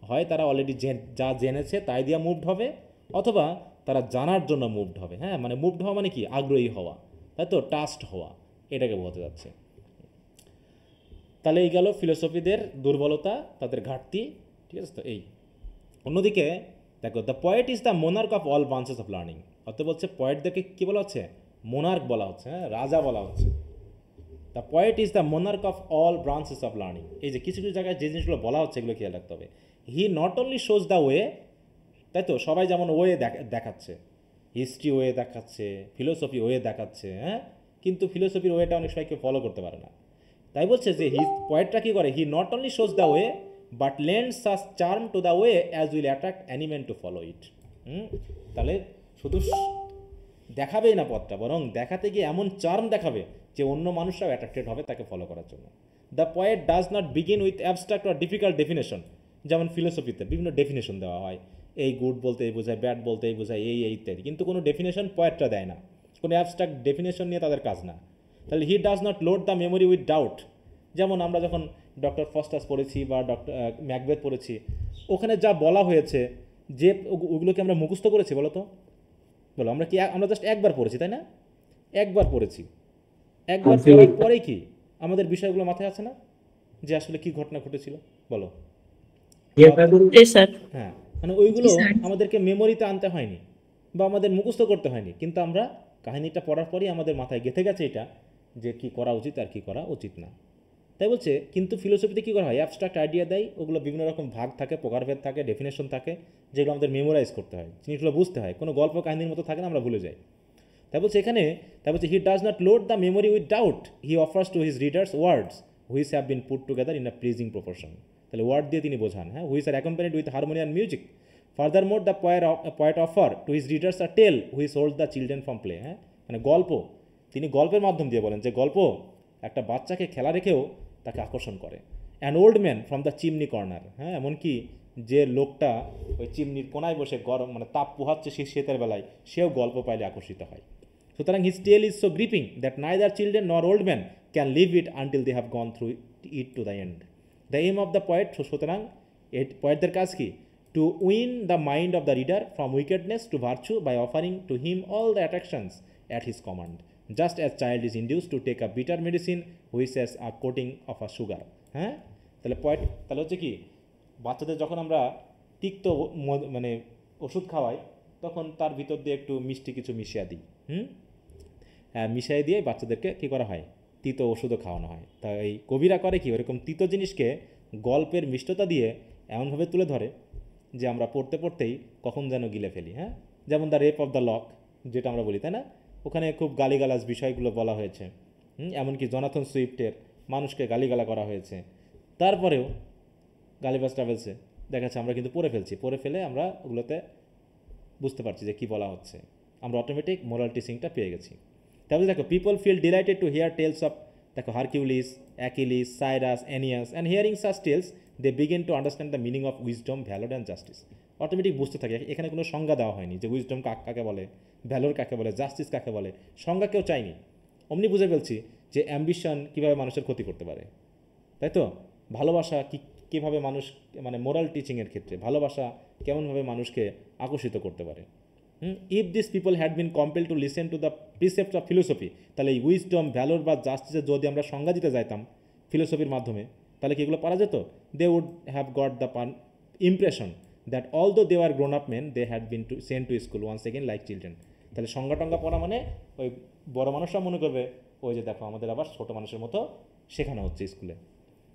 হয় তারা অলরেডি যা জেনেছে তাই দিয়ে মুভড হবে, অথবা তারা জানার জন্য মুভড হবে। হ্যাঁ, মানে মুভড হওয়া মানে কি, আগ্রহী হওয়া, তাই তো, টাস্ট হওয়া, এটাকে বোঝাতে যাচ্ছে। তাহলে এই গেল ফিলোসফিদের দুর্বলতা, তাদের ঘাটতি, ঠিক আছে। তো এই অন্যদিকে দেখো the poet is the Monarch of all branches of learning, অর্থাৎ বলছে পয়েটদেরকে কী বলা হচ্ছে, মোনার্ক বলা হচ্ছে, হ্যাঁ, রাজা বলা হচ্ছে। The poet is the Monarch of all branches of learning, এই যে কিছু কিছু জায়গায় যে জিনিসগুলো বলা হচ্ছে এগুলো খেয়াল রাখতে হবে। হি not only shows the way, তাই তো, সবাই যেমন ওয়ে দেখাচ্ছে, হিস্ট্রি ওয়ে দেখাচ্ছে, ফিলোসফি ওয়ে দেখাচ্ছে, হ্যাঁ, কিন্তু ফিলোসফির ওয়েটা অনেক সময় কেউ ফলো করতে পারে না। তাই বলছে যে পয়েটটা কী করে, he not only shows the way but lends such charm to the way as will attract any man to follow it. তাহলে শুধু দেখাবেই না পথটা, বরং দেখাতে গিয়ে এমন চার্ম দেখাবে যে অন্য মানুষরাও অ্যাট্রাক্টেড হবে তাকে ফলো করার জন্য। The poet does not begin with abstract or difficult definition, যেমন ফিলোসফিতে বিভিন্ন ডেফিনেশন দেওয়া হয়, এই গুড বলতে এই বোঝায়, ব্যাড বলতে এই বোঝায়, এই ইত্যাদি, কিন্তু কোনো ডেফিনেশন পয়েটরা দেয় না, কোনো অ্যাবস্ট্রাক্ট ডেফিনেশন নিয়ে তাদের কাজ না। তাহলে হি does not load the memory with doubt, যেমন আমরা যখন ডক্টর ফস্টাস পড়েছি বা ডক্টর ম্যাকবেথ পড়েছি, ওখানে যা বলা হয়েছে যে ওগুলোকে আমরা মুখস্থ করেছি বলো তো, বলো আমরা কি, আমরা জাস্ট একবার পড়েছি তাই না, একবার পড়েছি, একবার পড়ার পরেই কি আমাদের বিষয়গুলো মাথায় আছে না, যে আসলে কি ঘটনা ঘটেছিল বলো। হ্যাঁ, মানে ওইগুলো আমাদেরকে মেমোরিতে আনতে হয়নি বা আমাদের মুখস্থ করতে হয়নি, কিন্তু আমরা কাহিনীটা পড়ার পরই আমাদের মাথায় গেঁথে গেছে এটা, যে কি করা উচিত আর কি করা উচিত না। তাই বলছে কিন্তু ফিলোসফিতে কী করা হয়, অ্যাবস্ট্রাক্ট আইডিয়া দেয়, ওগুলো বিভিন্ন রকম ভাগ থাকে, প্রকারভেদ থাকে, ডেফিনেশন থাকে, যেগুলো আমাদের মেমোরাইজ করতে হয়, জিনিসগুলো বুঝতে হয়, কোনো গল্প কাহিনীর মতো থাকে না, আমরা ভুলে যাই। তাই বলছে এখানে, তাই বলছে he does not load the memory with doubt, he offers to his readers words which have been put together in a pleasing proportion. তাহলে ওয়ার্ড দিয়ে তিনি বোঝান, হ্যাঁ, which are accompanied with harmonium music. Furthermore the poet offer to his readers a tale which hold the children from play, হ্যাঁ, মানে গল্প, তিনি গল্পের মাধ্যম দিয়ে বলেন যে গল্প একটা বাচ্চাকে খেলা রেখেও তাকে আকর্ষণ করে। An old man from the chimney corner, হ্যাঁ, এমনকি যে লোকটা ওই চিমনির কোনায় বসে গরম মানে তাপ পোহাচ্ছে শীতের বেলায়, সেও গল্প পাইলে আকর্ষিত হয়। সুতরাং his tale is so gripping that neither children nor old man can leave it until they have gone through it to the end. The aim of the poet, সুতরাং পয়েটদের কাজ কি, to win the mind of the reader from wickedness to virtue by offering to him all the attractions at his command, just as child is induce to take a bitter medicine which has a coating of a sugar. হ্যাঁ, তাহলে point তাহলে হচ্ছে কি, বাচ্চাদের যখন আমরা তিক্ত মানে ওষুধ খাওয়াই, তখন তার ভিতর দিয়ে একটু মিষ্টি কিছু মিশিয়ে দিই, হ্যাঁ, মিশিয়ে দিয়ে বাচ্চাদেরকে কী করা হয়, তিতো ওষুধও খাওয়ানো হয়। তাই এই কবিরা করে কি, ওরকম তিতো জিনিসকে গল্পের মিষ্টতা দিয়ে এমনভাবে তুলে ধরে যে আমরা পড়তে পড়তেই কখন যেন গিলে ফেলি। হ্যাঁ, যেমন the rape of the lock, যেটা আমরা বলি, তাই না, ওখানে খুব গালিগালাজ বিষয়গুলো বলা হয়েছে, এমনকি জনাথন সুইফটের মানুষকে গালিগালা করা হয়েছে, তারপরেও গালিবাজ ট্রাভেলসে দেখাচ্ছে আমরা কিন্তু পড়ে ফেলে আমরা ওগুলোতে বুঝতে পারছি যে কী বলা হচ্ছে, আমরা অটোমেটিক মোরাল টিচিংটা পেয়ে গেছি। তাহলে দেখো people feel delighted to hear tales of, দেখো, Hercules, Achilles, Cyrus, Aeneas, and hearing such tales they begin to understand the meaning of wisdom, valour and justice. Automatic বুঝতে থাকে, এখানে কোনো সংজ্ঞা দেওয়া হয়নি যে উইজডম কাকে বলে, ভ্যালোর কাকে বলে, জাস্টিস কাকে বলে, সংজ্ঞা কেউ চাইনি, অমনি বুঝে ফেলছি যে অ্যাম্বিশন কীভাবে মানুষের ক্ষতি করতে পারে, তাই তো, ভালোবাসা কীভাবে মানুষ, মানে মোরাল টিচিংয়ের ক্ষেত্রে ভালোবাসা কেমনভাবে মানুষকে আকর্ষিত করতে পারে। If this people had been compel to listen to the precept of philosophy, তাহলে এই উইজডম, ভ্যালোর বা জাস্টিসের যদি আমরা সংজ্ঞা দিতে যাইতাম ফিলোসফির মাধ্যমে, তাহলে কি এগুলো পারা যেত? They would have got the impression that all though they are grown up men they had been to sent to school once again like children. তাহলে সংজ্ঞা টঙ্গা পড়া মানে ওই বড় মানুষরা মনে করবে ওই যে দেখো আমাদের আবার ছোটো মানুষের মতো শেখানো হচ্ছে স্কুলে।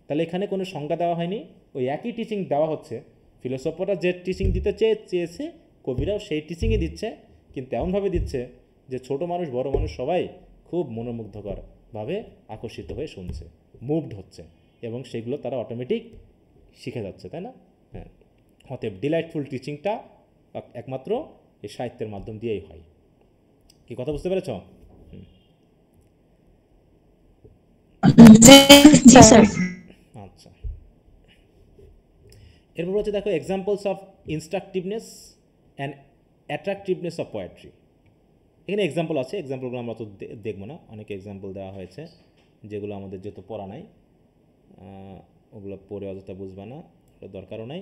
তাহলে এখানে কোনো সংজ্ঞা দেওয়া হয়নি, ওই একই টিচিং দেওয়া হচ্ছে। ফিলোসফাররা যে টিচিং দিতে চেয়েছে কবিরাও সেই টিচিংই দিচ্ছে, কিন্তু এমনভাবে দিচ্ছে যে ছোট মানুষ বড় মানুষ সবাই খুব মনোমুগ্ধকরভাবে আকর্ষিত হয়ে শুনছে, মুভড হচ্ছে, এবং সেগুলো তারা অটোমেটিক শিখে যাচ্ছে, তাই না? হ্যাঁ, অতএব ডিলাইটফুল টিচিংটা একমাত্র এই সাহিত্যের মাধ্যম দিয়েই হয়। কি কথা বুঝতে পেরেছ? জি স্যার। আচ্ছা, এরপর হচ্ছে দেখো examples of instructiveness and attractiveness of poetry. এখানে এক্সাম্পল আছে, এক্সাম্পলগুলো আমরা তো দেখবো না, অনেক এক্সাম্পল দেওয়া হয়েছে যেগুলো আমাদের যেহেতু পড়া নাই, ওগুলো পড়ে অযথা বুঝবা না, ওটা দরকারও নাই।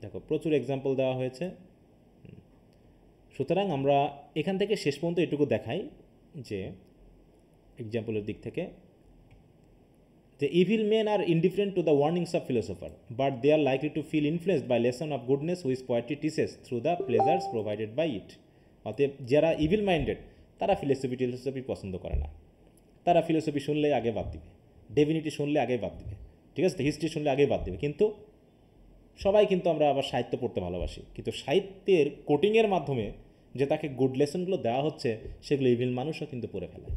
দেখো প্রচুর এক্সাম্পল দেওয়া হয়েছে, সুতরাং আমরা এখান থেকে শেষ পর্যন্ত এটুকু দেখাই যে এক্সাম্পলের দিক থেকে The evil men are indifferent to the warnings of philosopher, but they are likely to feel influenced by lesson of goodness which poetry teaches through the pleasures provided by it. অতএব যারা ইভিল মাইন্ডেড তারা philosophy পছন্দ করে না, তারা philosophy শুনলে আগে বাদ দিবে, ডেভিনিটি শুনলে আগে বাদ দিবে, ঠিক আছে, হিস্ট্রি শুনলে আগে বাদ দিবে। কিন্তু সবাই কিন্তু আমরা আবার সাহিত্য পড়তে ভালোবাসি, কিন্তু সাহিত্যের কোটিংয়ের মাধ্যমে যে তাকে গুড লেসনগুলো দেওয়া হচ্ছে সেগুলো ইভিল মানুষও কিন্তু পড়ে ফেলে।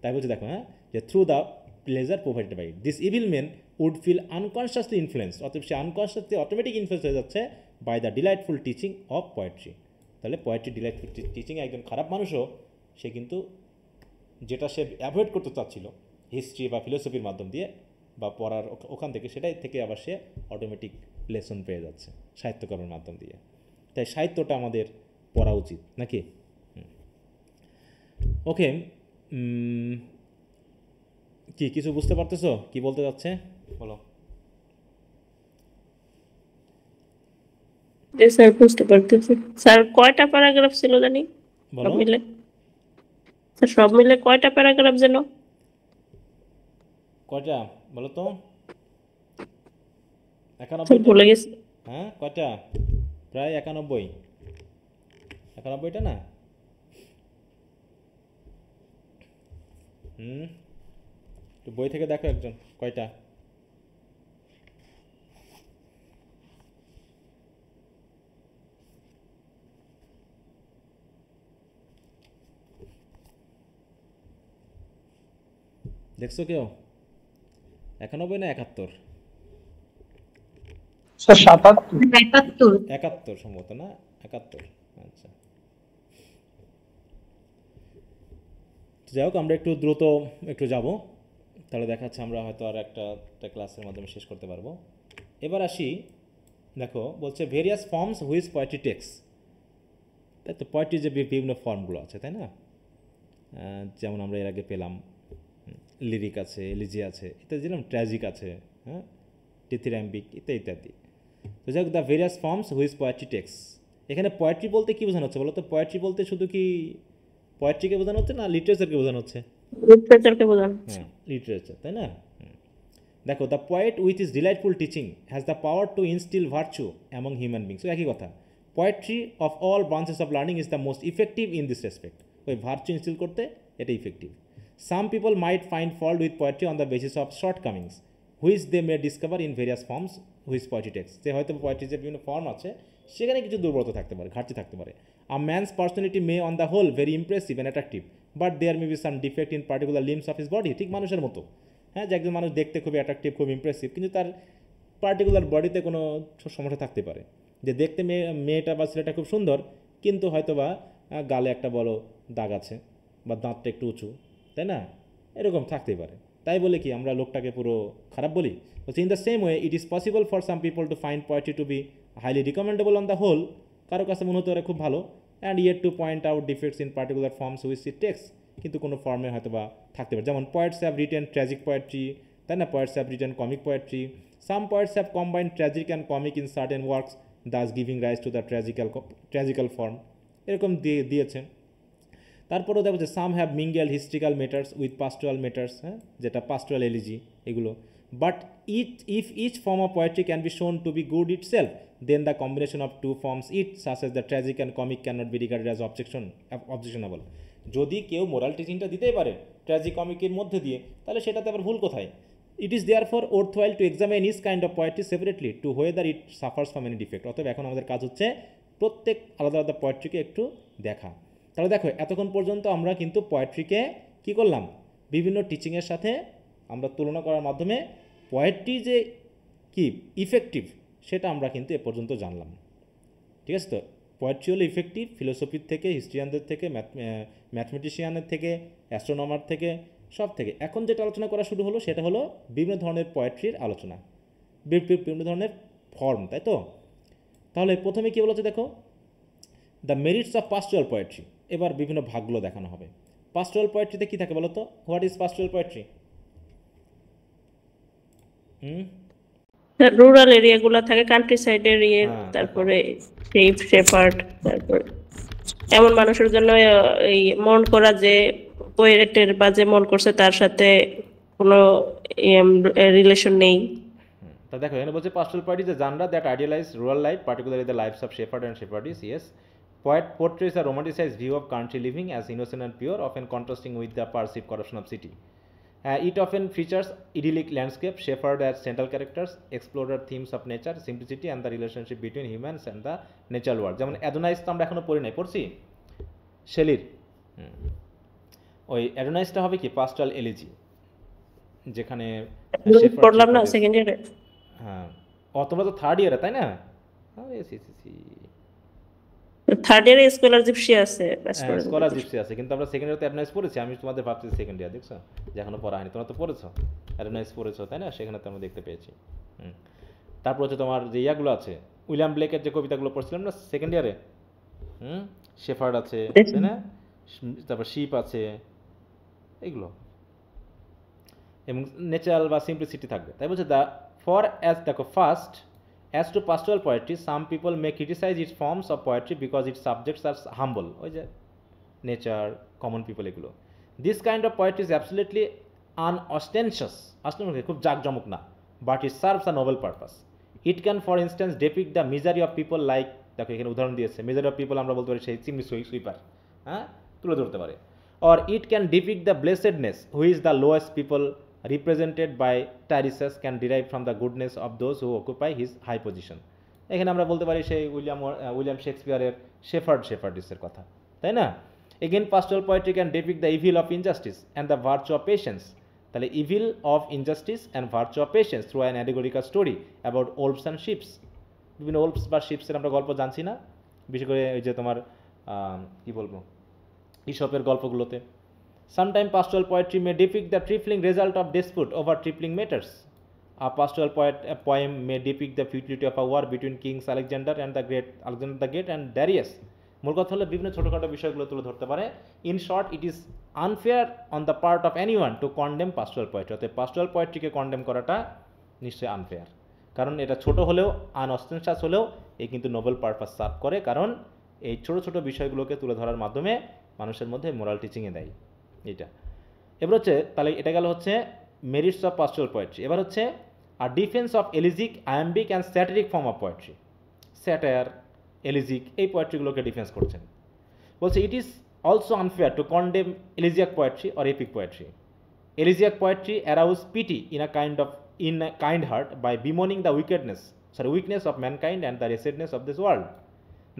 তাই বলছে দেখো, হ্যাঁ, যে through the pleasure provided by it this evil men would feel unconsciously influenced, অতএব সে আনকনসিয়াসলি অটোমেটিক ইনফ্লুয়েন্স হয়ে যাচ্ছে by the delightful teaching of poetry. তাহলে পোয়েট্রি ডিলাইটফুল টিচিং, একজন খারাপ মানুষও সে কিন্তু যেটা সে অ্যাভয়েড করতে চাচ্ছিল হিস্ট্রি বা ফিলোসফির মাধ্যম দিয়ে বা পড়ার ওখান থেকে, সেটাই থেকে আবার সে অটোমেটিক লেসন পেয়ে যাচ্ছে সাহিত্যকর্মের মাধ্যম দিয়ে। তাই সাহিত্যটা আমাদের পড়া উচিত নাকি? ওকে, কি কিছু বুঝতে পারতেছো কি বলতে যাচ্ছে বলো? জি স্যার, বুঝতে পারতেছি। স্যার কয়টা প্যারাগ্রাফ ছিল জানি সব বলো মিলে? স্যার সব মিলে কয়টা প্যারাগ্রাফ যেন? কয়টা বলো তো? স্যার 91টা? ভুলে গেছি। হ্যাঁ, কয়টা? প্রায় 91টা না? একটু বই থেকে দেখো একজন কয়টা। দেখছো কেউ? 91 না 71? স্যার 77। ৭৭। 71 সম্ভবত, না 71? আচ্ছা, যাই হোক, আমরা একটু দ্রুত একটু যাব, তাহলে দেখাচ্ছে আমরা হয়তো আর একটা ক্লাসের মাধ্যমে শেষ করতে পারবো। এবার আসি, দেখো বলছে various forms which poetry takes. তাই তো পোয়েট্রির যে বিভিন্ন ফর্মগুলো আছে, তাই না? যেমন আমরা এর আগে পেলাম লিরিক আছে, এলিজি আছে, ইত্যাদি, যেরকম ট্র্যাজিক আছে, হ্যাঁ, ডিথিরাম্বিক ইত্যাদি ইত্যাদি। তো যাই হোক, the various forms which poetry takes, এখানে পোয়েট্রি বলতে কী বোঝানো হচ্ছে বলো তো? পোয়েট্রি বলতে শুধু কি পোয়েট্রিকে বোঝানো হচ্ছে না লিটারেচারকে বোঝানো হচ্ছে? লিটারেচারকে বোঝানো হচ্ছে। হ্যাঁ, লিটারেচার, তাই না? দেখো, the poet with is delightful teaching has the power to instil virtue among human beings. একই কথা, poetry of all branches of learning is the most effective in this respect. ওই ভার্চু ইনস্টিল করতে এটা effective. Some people might find fault with poetry on the basis of shortcomings which they may discover in various forms which poetry takes. যে হয়তো পোয়েট্রির যে বিভিন্ন form আছে সেখানে কিছু দুর্বলতা থাকতে পারে, ঘাটতি থাকতে পারে। A man's personality may on the whole very impressive and attractive, but there may be some defect in particular limbs of his body. ঠিক মানুষের মতো, হ্যাঁ, যে একজন মানুষ দেখতে খুবই অ্যাট্রাকটিভ, খুব ইমপ্রেসিভ, কিন্তু তার পার্টিকুলার বডিতে কোনো সমস্যা থাকতে পারে। যে দেখতে মেয়েটা বা ছেলেটা খুব সুন্দর, কিন্তু হয়তো বা গালে একটা বড় দাগ আছে বা দাঁতটা একটু উঁচু, তাই না? এরকম থাকতেই পারে। তাই বলে কি আমরা লোকটাকে পুরো খারাপ বলি? In the same way it is possible for some people to find poetry to be highly recommendable on the whole. কারো কাছে মনে হতে পারে খুব ভালো, and yet to point out defects in particular forms which it takes, কিন্তু কোনো ফর্মে হয়তো বা থাকতে পারে। যেমন poets have written tragic poetry, তাই না? Poets have written comic poetry. Some poets have combined tragic and comic in certain works, thus giving rise to the tragical form. এরকম দিয়েছে। তারপরেও দেখো যে some have mingle historical matters with pastoral matters, হ্যাঁ, যেটা pastoral elegy এগুলো। But if each form of poetry can be shown to be good itself, then the combination of two forms it such as the tragic and comic can not be regarded as objectionable. যদি কেউ moral টিচিংটা দিতেই পারে tragic কমিকের মধ্যে দিয়ে, তাহলে সেটাতে আবার ভুল কোথায়? It is therefore worthwhile to examine this kind of poetry separately to whether it suffers from any defect. অতএব এখন আমাদের কাজ হচ্ছে প্রত্যেক আলাদা আলাদা পোয়েট্রিকে একটু দেখা। তাহলে দেখো, এতক্ষণ পর্যন্ত আমরা কিন্তু পোয়েট্রিকে কী করলাম? বিভিন্ন টিচিংয়ের সাথে আমরা তুলনা করার মাধ্যমে পোয়েট্রি যে কি ইফেক্টিভ সেটা আমরা কিন্তু এ পর্যন্ত জানলাম। ঠিক আছে? তো পোয়েট্রি হলো ইফেক্টিভ ফিলোসফির থেকে, হিস্ট্রিয়ানদের থেকে, ম্যাথমেটিশিয়ানের থেকে, অ্যাস্ট্রোনমার থেকে, সব থেকে এখন যেটা আলোচনা করা শুরু হলো সেটা হলো বিভিন্ন ধরনের পোয়েট্রির আলোচনা, বিভিন্ন ধরনের ফর্ম, তাই তো? তাহলে প্রথমে কী বলেছে দেখো, the merits of pastoral poetry. এবার বিভিন্ন ভাগগুলো দেখানো হবে। পাস্টোরাল পোয়েট্রিতে কী থাকে বলো তো? What is pastoral poetry? Rural এরিয়াগুলো থাকে, কান্ট্রি সাইডের হ্যাঁ, তারপরে শিপ শেপার্ড, তারপরে এমন মানুষের জন্য এই মন করা যে পোয়েটের বা যে মন করছে তার সাথে কোনো রিলেশন নেই। তা দেখো এখানে বলছে pastoral poetry is a genre that idealize rural life, particularly the lives of shepherd and shepherdess. Yes, poet portrays a romanticized view of country living as innocent and pure, often contrasting with the perceived corruption of city. It often features idyllic landscape, shepherd as central characters, explorer themes of nature, simplicity and the relationship between humans and the natural world. যেমন অ্যাডোনাইস তো আমরা এখনো পড়ি নাই, পড়ছি শেলির। ওই অ্যাডোনাইসটা হবে কি পাস্টোরাল এলিজি, যেখানে shepherd পড়লাম না shepherdess- সেকেন্ড ইয়ারে। হ্যাঁ, তোমরা তো থার্ড ইয়ারে তাই না? থার্ড ইয়ারে স্কলারশিপ আছে, স্কলারশিপ আছে, কিন্তু আমরা সেকেন্ড ইয়ারে অ্যাডভাইস পড়েছি। আমি তোমাদের ভাবছি সেকেন্ড ইয়ার, দেখছো যে এখনো পড়া হয়নি। তোমরা তো পড়েছো, অ্যাডভাইস পড়েছো তাই না? সেখানে তো আমরা দেখতে পেয়েছি। তারপর হচ্ছে তোমার যে ইয়াগুলো আছে, উইলিয়াম ব্লেকের যে কবিতাগুলো পড়ছিলাম না সেকেন্ড ইয়ারে, শেফার্ড আছে তাই না, তারপর শিপ আছে, এগুলো এবং ন্যাচারাল বা সিম্পলিসিটি থাকবে। তাই বলছে দ্য ফর অ্যাজ দেখো first as to pastoral poetry some people may criticise its forms of poetry because its subjects are humble, ওই যে নেচার, কমন পিপল, এগুলো। This kind of poetry is absolutely unostentatious, আসলে খুব জাঁকজমক না, but it serves a noble purpose. It can for instance depict the misery of people like, দেখো এখানে উদাহরণ দিয়েছে, মিজারি অফ পিপল আমরা বলতে পারি সেই চিমনি সুইপার, হ্যাঁ, তুলে ধরতে পারে। or it can depict the blessedness who is the lowest people represented by Tiresias can derive from the goodness of those who occupy his high position. এখানে আমরা বলতে পারি সেই উইলিয়াম শেক্সপিয়ারের শেফার্ডিসের কথা, তাই না? Again pastoral poetry can depict the evil of injustice and the virtue of patience. তাহলে evil of injustice and virtue of patience through an allegorical story about wolves and sheep. বিভিন্ন wolves বা শিপসের আমরা গল্প জানছি না, বিশেষ করে এই যে তোমার কি বলবো ইসপের গল্পগুলোতে। Sometime pastoral poetry may depict the trifling result of dispute over trifling matters. A pastoral poem may depict the futility of a war between kings Alexander the great and Darius. মূল কথা হলো বিভিন্ন ছোটোখাটো বিষয়গুলো তুলে ধরতে পারে। In short, it is unfair on the part of anyone to condemn pastoral poetry. অর্থাৎ পাস্টোরাল পোয়েট্রিকে কন্ডেম করাটা নিশ্চয়ই আনফেয়ার, কারণ এটা ছোট হলেও আনঅস্টেনশিয়াস হলেও এ কিন্তু নোবেল পারপাস সার্ভ করে, কারণ এই ছোটো ছোটো বিষয়গুলোকে তুলে ধরার মাধ্যমে মানুষের মধ্যে মোরাল টিচিংয়ে দেয়। এটা এবার হচ্ছে, তাহলে এটা গেল হচ্ছে মেরিটস অফ পাস্টোরাল পোয়েট্রি। এবার হচ্ছে আর defence of elegiac, iambic and satiric form of poetry. Satire, elegiac, এই পোয়েট্রিগুলোকে ডিফেন্স করছেন। বলছে it is also unfair to condemn elegiac poetry or epic poetry. Elegiac poetry arouse pity in a kind heart by bemoaning the weakness of mankind and the wretchedness of this world.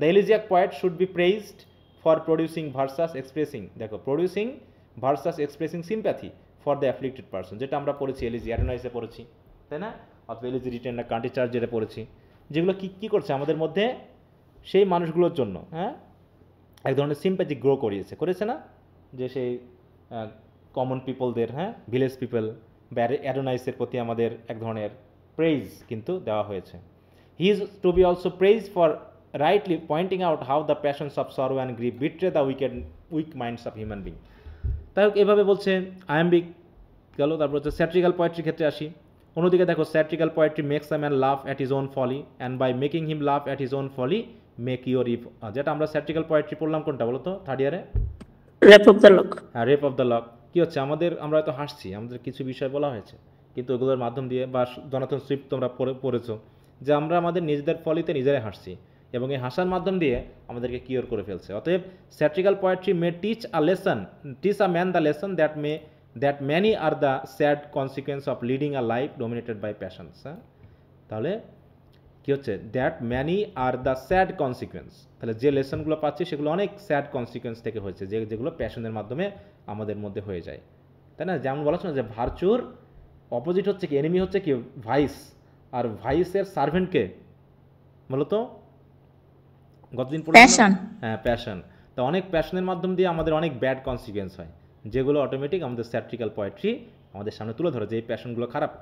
The elegiac poet should be praised for producing verses expressing, দেখো producing verses expressing sympathy for the afflicted person, যেটা আমরা পড়েছি elegy অ্যাডোনাইসে পড়েছি, তাই না? অথবা elegy written না country church যেটা পড়েছি, যেগুলো কী করছে আমাদের মধ্যে সেই মানুষগুলোর জন্য, হ্যাঁ, এক ধরনের সিম্প্যাথি গ্রো করেছে না, যে সেই কমন পিপলদের, হ্যাঁ, ভিলেজ পিপল বা অ্যাডোনাইসের প্রতি আমাদের এক ধরনের প্রেইজ কিন্তু দেওয়া হয়েছে। He is to be also praise for rightly pointing out how the passions of sorrow and grief betray the weak minds of human being. তাই হোক, এভাবে বলছে আয়াম্বিক গেল। তারপর হচ্ছে স্যাট্রিক্যাল পোয়েট্রির ক্ষেত্রে আসি। অন্যদিকে দেখো satirical poetry makes a man laugh at his own folly and by making him laugh at his own folly make your eve. যেটা আমরা স্যাট্রিক্যাল পোয়েট্রি পড়লাম কোনটা বলো তো থার্ড ইয়ারে? Rape of the lock. হ্যাঁ, রেপ অফ দ্য লক। কী হচ্ছে আমরা হয়তো হাসছি, আমাদের কিছু বিষয় বলা হয়েছে, কিন্তু ওগুলোর মাধ্যম দিয়ে বা জনাথন সুইফট তোমরা পড়েছো যে আমরা আমাদের নিজেদের ফলিতে নিজেরাই হাসছি এবং এই হাসার মাধ্যম দিয়ে আমাদেরকে কিওর করে ফেলছে। অতএব satirical poetry may teach a man the lesson that many are the sad consequence of leading a life dominated by passions. হ্যাঁ, তাহলে কী হচ্ছে that many are the sad consequence, তাহলে যে লেসনগুলো পাচ্ছি সেগুলো অনেক স্যাড কনসিকুয়েন্স থেকে হয়েছে, যেগুলো প্যাশনের মাধ্যমে আমাদের মধ্যে হয়ে যায়, তাই না? যেমন বলা হচ্ছে না যে ভার্চুর অপোজিট হচ্ছে কি, এনিমি হচ্ছে কি ভাইস, আর ভাইসের সার্ভেন্টকে বলতো গতদিন পড়ে, প্যাশন। হ্যাঁ প্যাশন। তো অনেক প্যাশনের মাধ্যম দিয়ে আমাদের অনেক ব্যাড কনসিকুয়েন্স হয়, যেগুলো অটোমেটিক আমাদের স্যাট্রিক্যাল পোয়েট্রি আমাদের সামনে তুলে ধরে যে এই প্যাশনগুলো খারাপ,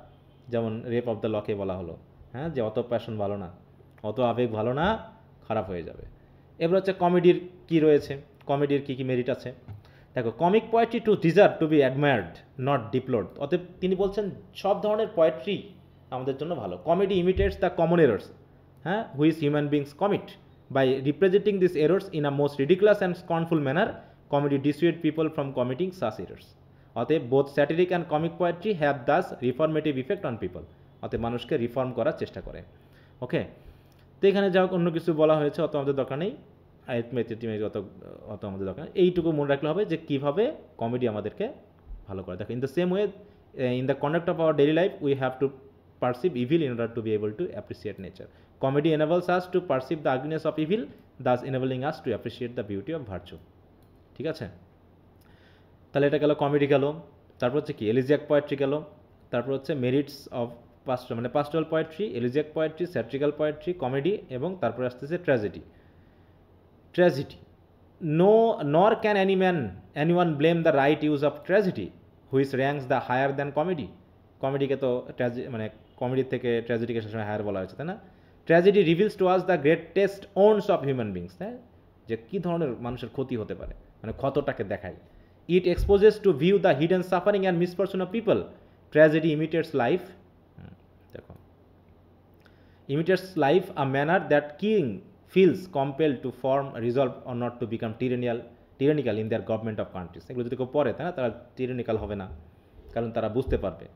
যেমন রেপ অফ দ্য লকে বলা হলো, হ্যাঁ, যে অত প্যাশন ভালো না, অত আবেগ ভালো না, খারাপ হয়ে যাবে। এবার হচ্ছে কমেডির কি রয়েছে, কমেডির কি কি মেরিট আছে। দেখো, comic poetry to deserve to be admired not deplored. অতএব তিনি বলছেন সব ধরনের পোয়েট্রি আমাদের জন্য ভালো। Comedy imitates the common errors, হ্যাঁ, which human beings commit. By representing this errors in a most ridiculous and scornful manner, comedy dissuade people from committing such errors. অতএব both satiric and comic poetry have thus reformative effect on people. অতএব মানুষকে reform করার চেষ্টা করে। ওকে, তো এখানে যা হোক অন্য কিছু বলা হয়েছে অত আমাদের দরকার নেই, অত আমাদের দরকার নেই। এইটুকু মনে রাখলে হবে যে কীভাবে কমেডি আমাদেরকে ভালো করে। দেখো, in the same way in the conduct of our daily life we have to perceive evil in order to be able to appreciate nature. Comedy enables us to perceive the ugliness of evil, thus enabling us to appreciate the beauty of virtue. ঠিক আছে, তাহলে এটা গেল comedy গেল। তারপর হচ্ছে কি elegiac poetry গেল। তারপর হচ্ছে merits of pastoral poetry, elegiac poetry, satirical poetry, comedy, এবং তারপরে আসতেছে tragedy. Nor can anyone blame the right use of tragedy, which ranks the higher than comedy. কমেডিকে তো কমেডির থেকে ট্র্যাজেডিকে সবসময় হায়ার বলা হয়েছে, তাই না? Tragedy reveals to us the greatest ওনস of human beings, তাই, যে কী ধরনের মানুষের ক্ষতি হতে পারে, ক্ষতটাকে দেখায়। It exposes to view the hidden suffering and misfortune of people. Tragedy imitates life, দেখো, imitates life a manner that king feels compelled to form, resolve or not to become tyrannical in their government of countries. এগুলো যদি কেউ পড়ে, তাই না, তারা টিরানিক্যাল হবে না, কারণ তারা বুঝতে পারবে।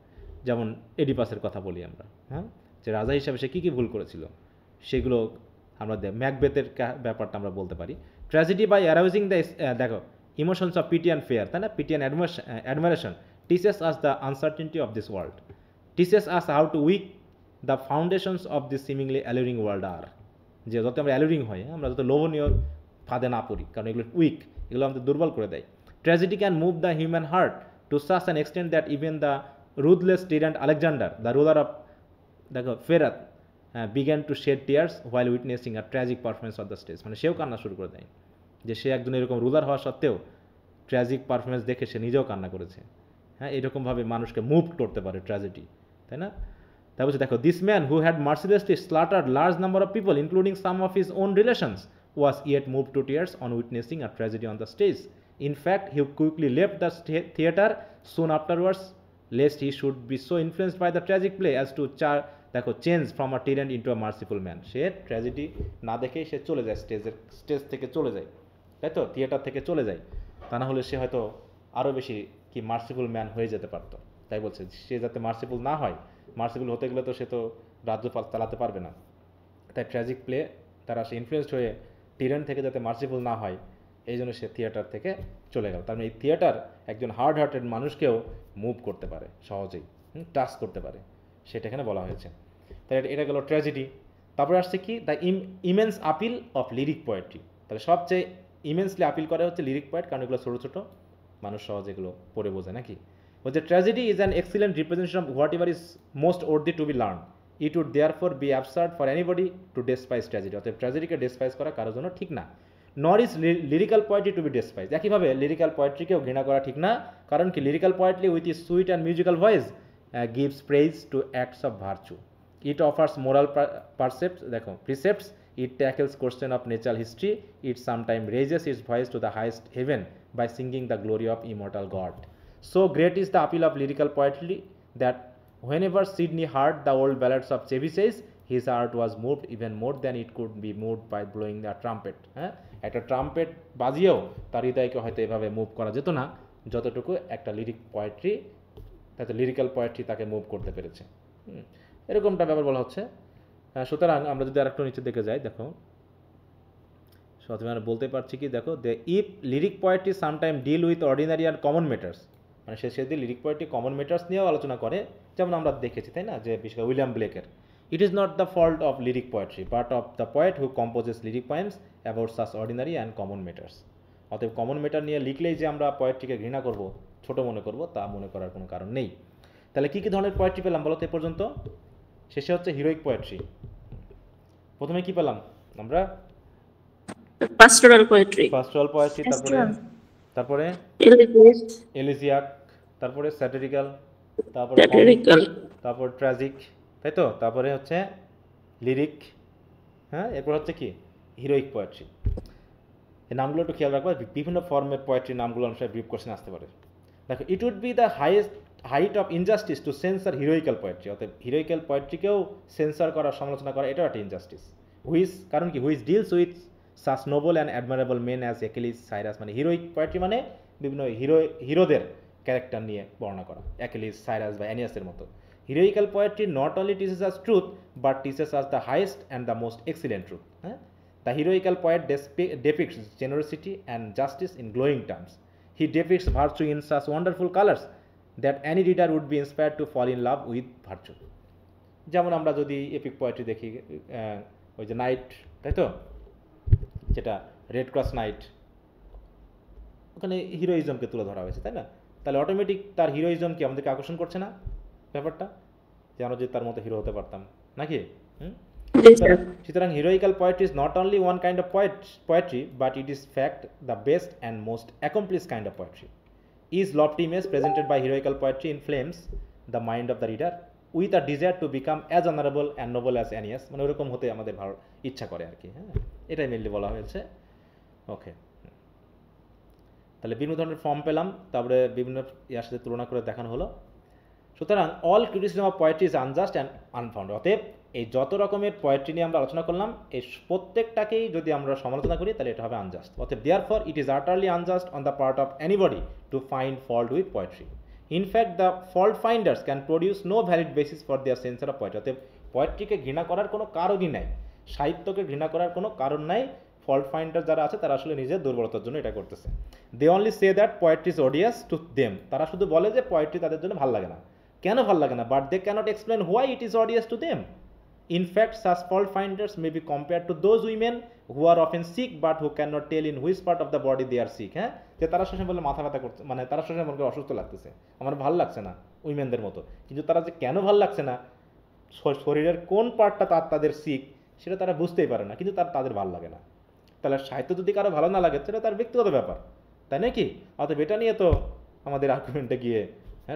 যেমন এডিপাসের কথা বলি আমরা, হ্যাঁ, যে রাজা হিসাবে সে কী কী ভুল করেছিল সেগুলো আমরা ম্যাকবেথের ব্যাপারটা আমরা বলতে পারি। ট্র্যাজেডি বাই অ্যারাউজিং দ্য, দেখো, emotions of pity and fear, তাই না, pity and admiration teaches us the uncertainty of this world, teaches us how to weak the foundations of this seemingly alluring world আর। যে যত আমরা অ্যালুরিং হই, আমরা যত লোভনীয় ফাঁদে না পড়ি, কারণ এগুলো উইক, এগুলো আমাদের দুর্বল করে দেয়। Tragedy can move the human heart to such an extent that even the ruthless tyrant Alexander, the ruler of, দেখো, ফেরাত, began to shed tears while witnessing a tragic performance of the stage. সেও কান্না শুরু করে দেয়, যে সে একজন এরকম রুলার হওয়া সত্ত্বেও ট্র্যাজিক পারফরমেন্স দেখে সে নিজেও কান্না করেছে। হ্যাঁ, এরকমভাবে মানুষকে মুভ করতে পারে ট্র্যাজেডি, তাই না? তারপর দেখো, this man who had mercilessly slaughtered large number of people including some of his own relations was yet move to tears on witnessing a tragedy on the stage. In fact he quickly left the theatre soon afterwards lest he should be so influenced by the tragic play as to দেখো change from a tyrant into a merciful man. সে tragedy না দেখেই সে চলে যায়, stage থেকে চলে যায়, তাই তো, থিয়েটার থেকে চলে যায়। তা না হলে সে হয়তো আরও বেশি কি মার্সিফুল ম্যান হয়ে যেতে পারতো। তাই বলছে সে যাতে মার্সিফুল না হয়, মার্সিফুল হতে গেলে তো সে তো রাজ্য চালাতে পারবে না। তাই ট্র্যাজিক প্লে তারা সে ইনফ্লুয়েসড হয়ে টিরান্ট থেকে যাতে মার্সিফুল না হয়, এই জন্য সে থিয়েটার থেকে চলে গেল। তার মানে এই থিয়েটার একজন হার্ড হার্টেড মানুষকেও মুভ করতে পারে সহজেই, টাচ করতে পারে, সেটা এখানে বলা হয়েছে। তাই এটা গেল ট্র্যাজেডি। তারপরে আসছে কি, the immense appeal of lyric poetry. তাহলে সবচেয়ে ইমেন্সলি আপিল করে হচ্ছে লিরিক পোয়েট, কারণ এগুলো ছোটো ছোটো, মানুষ সহজে এগুলো পড়ে বোঝে নাকি। বলছে tragedy is an excellent representation of whatever is most worthy to be learn. It would therefore be absurd for anybody to despise tragedy. অর্থাৎ ট্র্যাজেডিকে ডেসপাইজ করা কারোর জন্য ঠিক না। Nor is lyrical poetry to be despise. একইভাবে lyrical পোয়েট্রিকেও ঘৃণা করা ঠিক না, কারণ কি lyrical poetry with is sweet and musical voice gives praise to acts of virtue. It offers moral precepts. It tackles question of natural history. It sometimes raises its voice to the highest heaven by singing the glory of immortal God. So great is the appeal of lyrical poetry that whenever Sidney heard the old ballads of Chevy Chase, his heart was moved even more than it could be moved by blowing the trumpet. হ্যাঁ, একটা trumpet বাজিয়েও তার হৃদয়কে হয়তো এভাবে move করা যেত না, যতটুকু একটা লিরিক্যাল পোয়েট্রি তাকে মুভ করতে পেরেছে। এরকমটা ব্যাপার বলা হচ্ছে। সুতরাং আমরা যদি আরেকটু নিচে দিকে যাই, দেখো, আমরা বলতে পারছি কি, দেখো, the if lyric poetry sometime deal with ordinary and common matters, সে যদি লিরিক পোয়েট্রি কমন ম্যাটার্স নিয়েও আলোচনা করে, যেমন আমরা দেখেছি, তাই না, যে বিশেষ করে উইলিয়াম ব্লেকের it is not the fault of lyric poetry but of the poet who composes lyric poems about such ordinary and common matters. অতএব কমন ম্যাটার নিয়ে লিখলেই যে আমরা পোয়েট্রিকে ঘৃণা করব, ছোট মনে করব, তা মনে করার কোনো কারণ নেই। তাহলে কী কী ধরনের পোয়েট্রি পেলাম বলো তো এ পর্যন্ত? শেষে হচ্ছে হিরোইক পোয়েট্রি। প্রথমে কি পেলাম আমরা? পাস্টোরাল পোয়েট্রি, তারপরে তারপরে এলিজিস্ট, এলিজিয়াক, তারপরে স্যাটিরিক্যাল, তারপরে কমিক, স্যাটিরিক্যাল, তারপর ট্র্যাজিক, তাই তো, তারপরে হচ্ছে লিরিক, হ্যাঁ, এরপর হচ্ছে কি হিরোইক পোয়েট্রি। এই নামগুলো একটু খেয়াল রাখবা, বিভিন্ন ফর্মের পোয়েট্রি নামগুলো অনুসারে ব্রিফ কোশ্চেন আসতে পারে। দেখো, it would be the height of injustice to censure heroical poetry, অর্থাৎ হিরোইক্যাল পোয়েট্রিকেও সেন্সার করা, সমালোচনা করা, এটাও একটা ইনজাস্টিস। কারণ কি, which deals with such noble and admirable men as Achilles, Cyrus, মানে হিরোইক পোয়েট্রি মানে বিভিন্ন হিরোদের ক্যারেক্টার নিয়ে বর্ণনা করা, অ্যাকিলিস, সাইরাস বা অ্যানিয়াসের মতো। Heroical poetry not only teaches us truth but teaches us the highest and the most excellent truth. হ্যাঁ, the heroical poet depicts generosity and justice in glowing terms. He depicts virtue in such wonderful colors that any reader would be inspired to fall in love with virtue. যেমন আমরা যদি epic poetry দেখি, ওই যে night, তাই তো, যেটা red cross night, ওখানে হিরোইজমকে তুলে ধরা হয়েছে, তাই না? তাহলে অটোমেটিক তার হিরোইজম কি আমাদেরকে আকর্ষণ করছে না ব্যাপারটা, যে আমরা যদি তার মতো হিরো হতে পারতাম নাকি? সুতরাং heroical poetry is not only one kind of poetry but it is fact the best and most accomplish kind of poetry. Is lofty image presented by heroical poetry inflames the mind of the reader with a desire to become as honourable and noble as Aeneas, মানে ওরকম হতে আমাদের ভালো ইচ্ছা করে আর কি। হ্যাঁ, এটাই মেনলি বলা হয়েছে। ওকে, তাহলে বিভিন্ন ধরনের ফর্ম পেলাম, তারপরে বিভিন্ন ইয়ার সাথে তুলনা করে দেখানো হলো। সুতরাং all criticism of poetry is unjust and unfound. অতএব এই যত রকমের পোয়েট্রি নিয়ে আমরা আলোচনা করলাম, এই প্রত্যেকটাকেই যদি আমরা সমালোচনা করি তাহলে এটা হবে আনজাস্ট। অতএব therefore it is utterly unjust on the part of anybody to find fault with poetry. In fact the fault finders can produce no valid basis for their censure of poetry. অতএব পোয়েট্রিকে ঘৃণা করার কোনো কারণই নাই, সাহিত্যকে ঘৃণা করার কোনো কারণ নাই। ফল্ট ফাইন্ডার যারা আছে তারা আসলে নিজের দুর্বলতার জন্য এটা করতেছে। They only say that poetry is odious to them. তারা শুধু বলে যে পোয়েট্রি তাদের জন্য ভালো লাগে না। কেন ভালো লাগে না? But they cannot explain why it is odious to them. In fact, such fault finders may be compared to those women who are often sick but who cannot tell in which part of the body they are sick. হ্যাঁ, যে তারা সবসময় বলে মাথা ব্যথা করছে, মানে তারা সবসময় মনে করে অসুস্থ লাগতেছে, আমার ভালো লাগছে না, উইমেনদের মতো। কিন্তু তারা যে কেন ভালো লাগছে না, শরীরের কোন পার্টটা তাদের সিক, সেটা তারা বুঝতেই পারে না, কিন্তু তাদের ভালো লাগে না। তাহলে সাহিত্য যদি কারো ভালো না লাগে সেটা তার ব্যক্তিগত ব্যাপার, তাই নাকি? অতএব এটা নিয়ে তো আমাদের আর্গুমেন্টে গিয়ে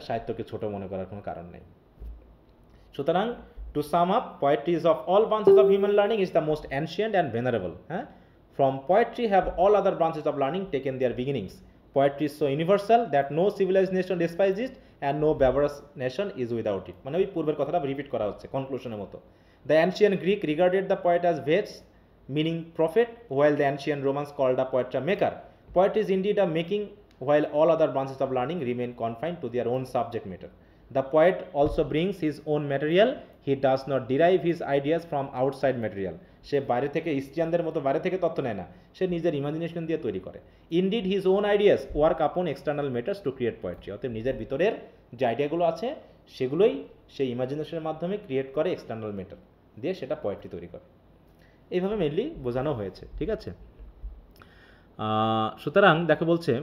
সাহিত্যকে ছোট মনে করার কোনো কারণ নেই। সুতরাং to sum up, poetry is of all branches of human learning is the most ancient and venerable. From poetry have all other branches of learning taken their beginnings. Poetry is so universal that no civilized nation despises it and no barbarous nation is without it. মানে ওই পূর্বের কথাটা repeat করা হচ্ছে কনক্লুশনের মতো। The ancient Greek regarded the poet as Ves, meaning prophet, while the ancient Romans called the poet a maker. Poetry is indeed a making, while all other branches of learning remain confined to their own subject matter. The poet also brings his own material. He does not derive his ideas from outside material. সে বাইরে থেকে ইস্টিয়ানদের মতো বাইরে থেকে তথ্য নেয় না, সে নিজের imagination দিয়ে তৈরি করে। Indeed, his own ideas work upon external matters to create poetry. অতএব নিজের ভিতরের যে আইডিয়াগুলো আছে সেগুলোই সে ইমাজিনেশনের মাধ্যমে ক্রিয়েট করে, এক্সটার্নাল ম্যাটার দিয়ে সেটা পোয়েট্রি তৈরি করে। এইভাবে মেনলি বোঝানো হয়েছে, ঠিক আছে? সুতরাং দেখো বলছে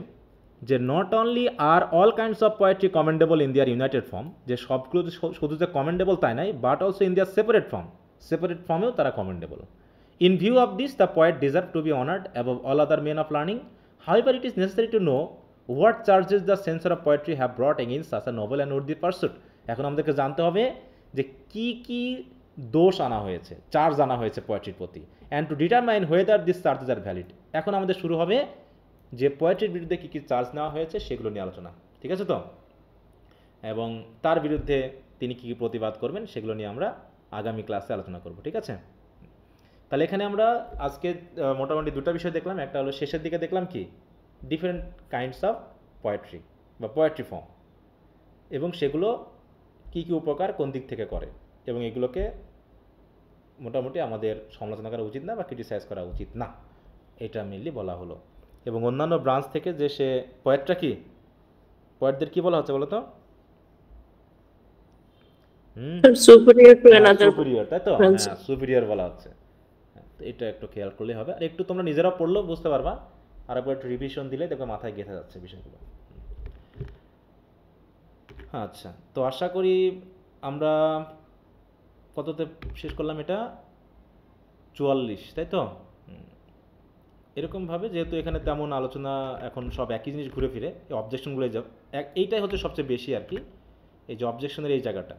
যে not only are all kinds of poetry commendable in their united form, যে সবগুলো শুধু যে কমেন্ডেবল তাই নাই, but also in their separate ফর্মেও তারা commendable. In view of this the poet deserve to be honoured above all other men of learning. However it is necessary to know what charges the censure of poetry have brought against such a noble and worthy pursuit. এখন আমাদেরকে জানতে হবে যে কি কি দোষ আনা হয়েছে, চার্জ আনা হয়েছে পোয়েট্রির প্রতি, and to determine whether this charges are valid. এখন আমাদের শুরু হবে যে পোয়েট্রির বিরুদ্ধে কী কী চার্জ নেওয়া হয়েছে সেগুলো নিয়ে আলোচনা, ঠিক আছে তো? এবং তার বিরুদ্ধে তিনি কী কী প্রতিবাদ করবেন সেগুলো নিয়ে আমরা আগামী ক্লাসে আলোচনা করব, ঠিক আছে? তাহলে এখানে আমরা আজকে মোটামুটি দুটো বিষয় দেখলাম। একটা হলো শেষের দিকে দেখলাম কি ডিফারেন্ট কাইন্ডস অফ পোয়েট্রি বা পোয়েট্রি ফর্ম, এবং সেগুলো কী কী উপকার কোন দিক থেকে করে, এবং এগুলোকে মোটামুটি আমাদের সমালোচনা করা উচিত না বা ক্রিটিসাইজ করা উচিত না, এটা মেনলি বলা হলো। এবং অন্যান্য ব্রাঞ্চ থেকে যে সে পোয়েটরা কি, পোয়েটদের কি বলা হচ্ছে বলো তো? সুপিরিয়র, তাই তো? হ্যাঁ, সুপিরিয়র বলা হচ্ছে। এটা একটু খেয়াল করলে হবে, আর একটু তোমরা নিজেরাও পড়লেও বুঝতে পারবা, আর একবার একটু রিভিশন দিলে দেখবে মাথায় গেঁথে যাচ্ছে বিষয়গুলো। আচ্ছা, তো আশা করি আমরা কততে শেষ করলাম? এটা 44, তাই তো? এরকমভাবে যেহেতু এখানে তেমন আলোচনা এখন সব একই জিনিস ঘুরে ফিরে এই অবজেকশনগুলো এইটাই হচ্ছে সবচেয়ে বেশি আর কি, এই যে অবজেকশনের এই জায়গাটা।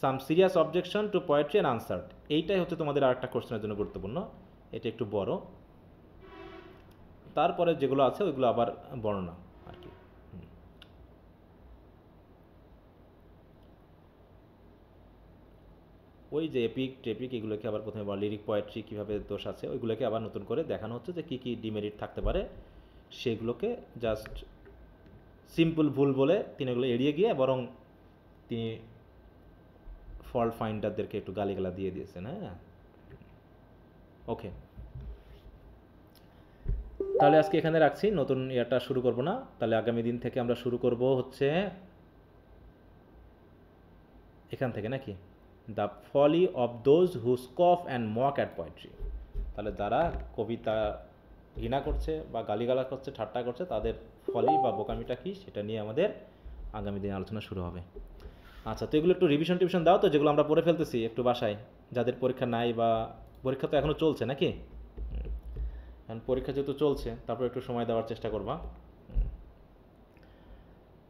সাম serious objection two poetry and answered, এইটাই হচ্ছে তোমাদের আরেকটা কোশ্চেনের জন্য গুরুত্বপূর্ণ। এটা একটু বড়, তারপরে যেগুলো আছে ওইগুলো আবার বর্ণনা আর কি। ওই যে এপিক টেপিক এগুলোকে আবার প্রথমে লিরিক পোয়েট্রি কীভাবে দোষ আছে ওইগুলোকে আবার নতুন করে দেখানো হচ্ছে যে কী কী ডিমেরিট থাকতে পারে, সেগুলোকে জাস্ট সিম্পল ভুল বলে তিনি ওগুলো এড়িয়ে গিয়ে বরং তিনি ফল্ট ফাইন্ডারদেরকে একটু গালিগালা দিয়ে দিয়েছেন। হ্যাঁ, ওকে, তাহলে আজকে এখানে রাখছি, নতুন ইয়ারটা শুরু করব না। তাহলে আগামী দিন থেকে আমরা শুরু করব হচ্ছে এখান থেকে নাকি, the folly of those who scoff and mock at poetry. তাহলে যারা কবিতা ঘৃণা করছে বা গালিগালা করছে, ঠাট্টা করছে, তাদের ফলি বা বোকামিটা কি সেটা নিয়ে আমাদের আগামী দিন আলোচনা শুরু হবে। আচ্ছা, তো এগুলো একটু রিভিশন টিভিশন দাও তো, যেগুলো আমরা পড়ে ফেলতেছি একটু বাসায়, যাদের পরীক্ষা নাই বা পরীক্ষা তো এখনও চলছে নাকি, এখন পরীক্ষা যেহেতু চলছে তারপর একটু সময় দেওয়ার চেষ্টা করবা।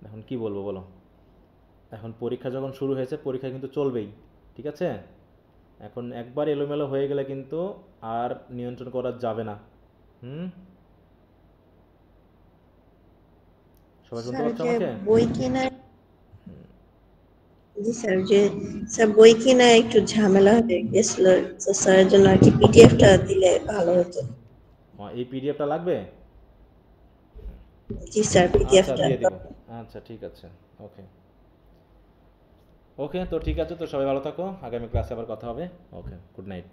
এখন কি বলবো বলো, এখন পরীক্ষা যখন শুরু হয়েছে পরীক্ষা কিন্তু চলবেই, ঠিক আছে? এখন একবার এলোমেলো হয়ে গেলে কিন্তু আর নিয়ন্ত্রণ করা যাবে না। সবাই শুনতে স্যার পাচ্ছ যে আমাকে? বই কিনা, জি স্যার, যে স্যার বই কিনা একটু ঝামেলা হয়ে গেছিল, তো স্যারের জন্য আর কি পিডিএফটা দিলে ভালো হতো। এই পিডিএফটা লাগবে? জি স্যার, আচ্ছা, পিডিএফটা। দিয়ে দিব। আচ্ছা, ঠিক আছে, ওকে ওকে, তো ঠিক আছে, তো সবাই ভালো থাকো, আগামী ক্লাসে আবার কথা হবে। ওকে, গুড নাইট।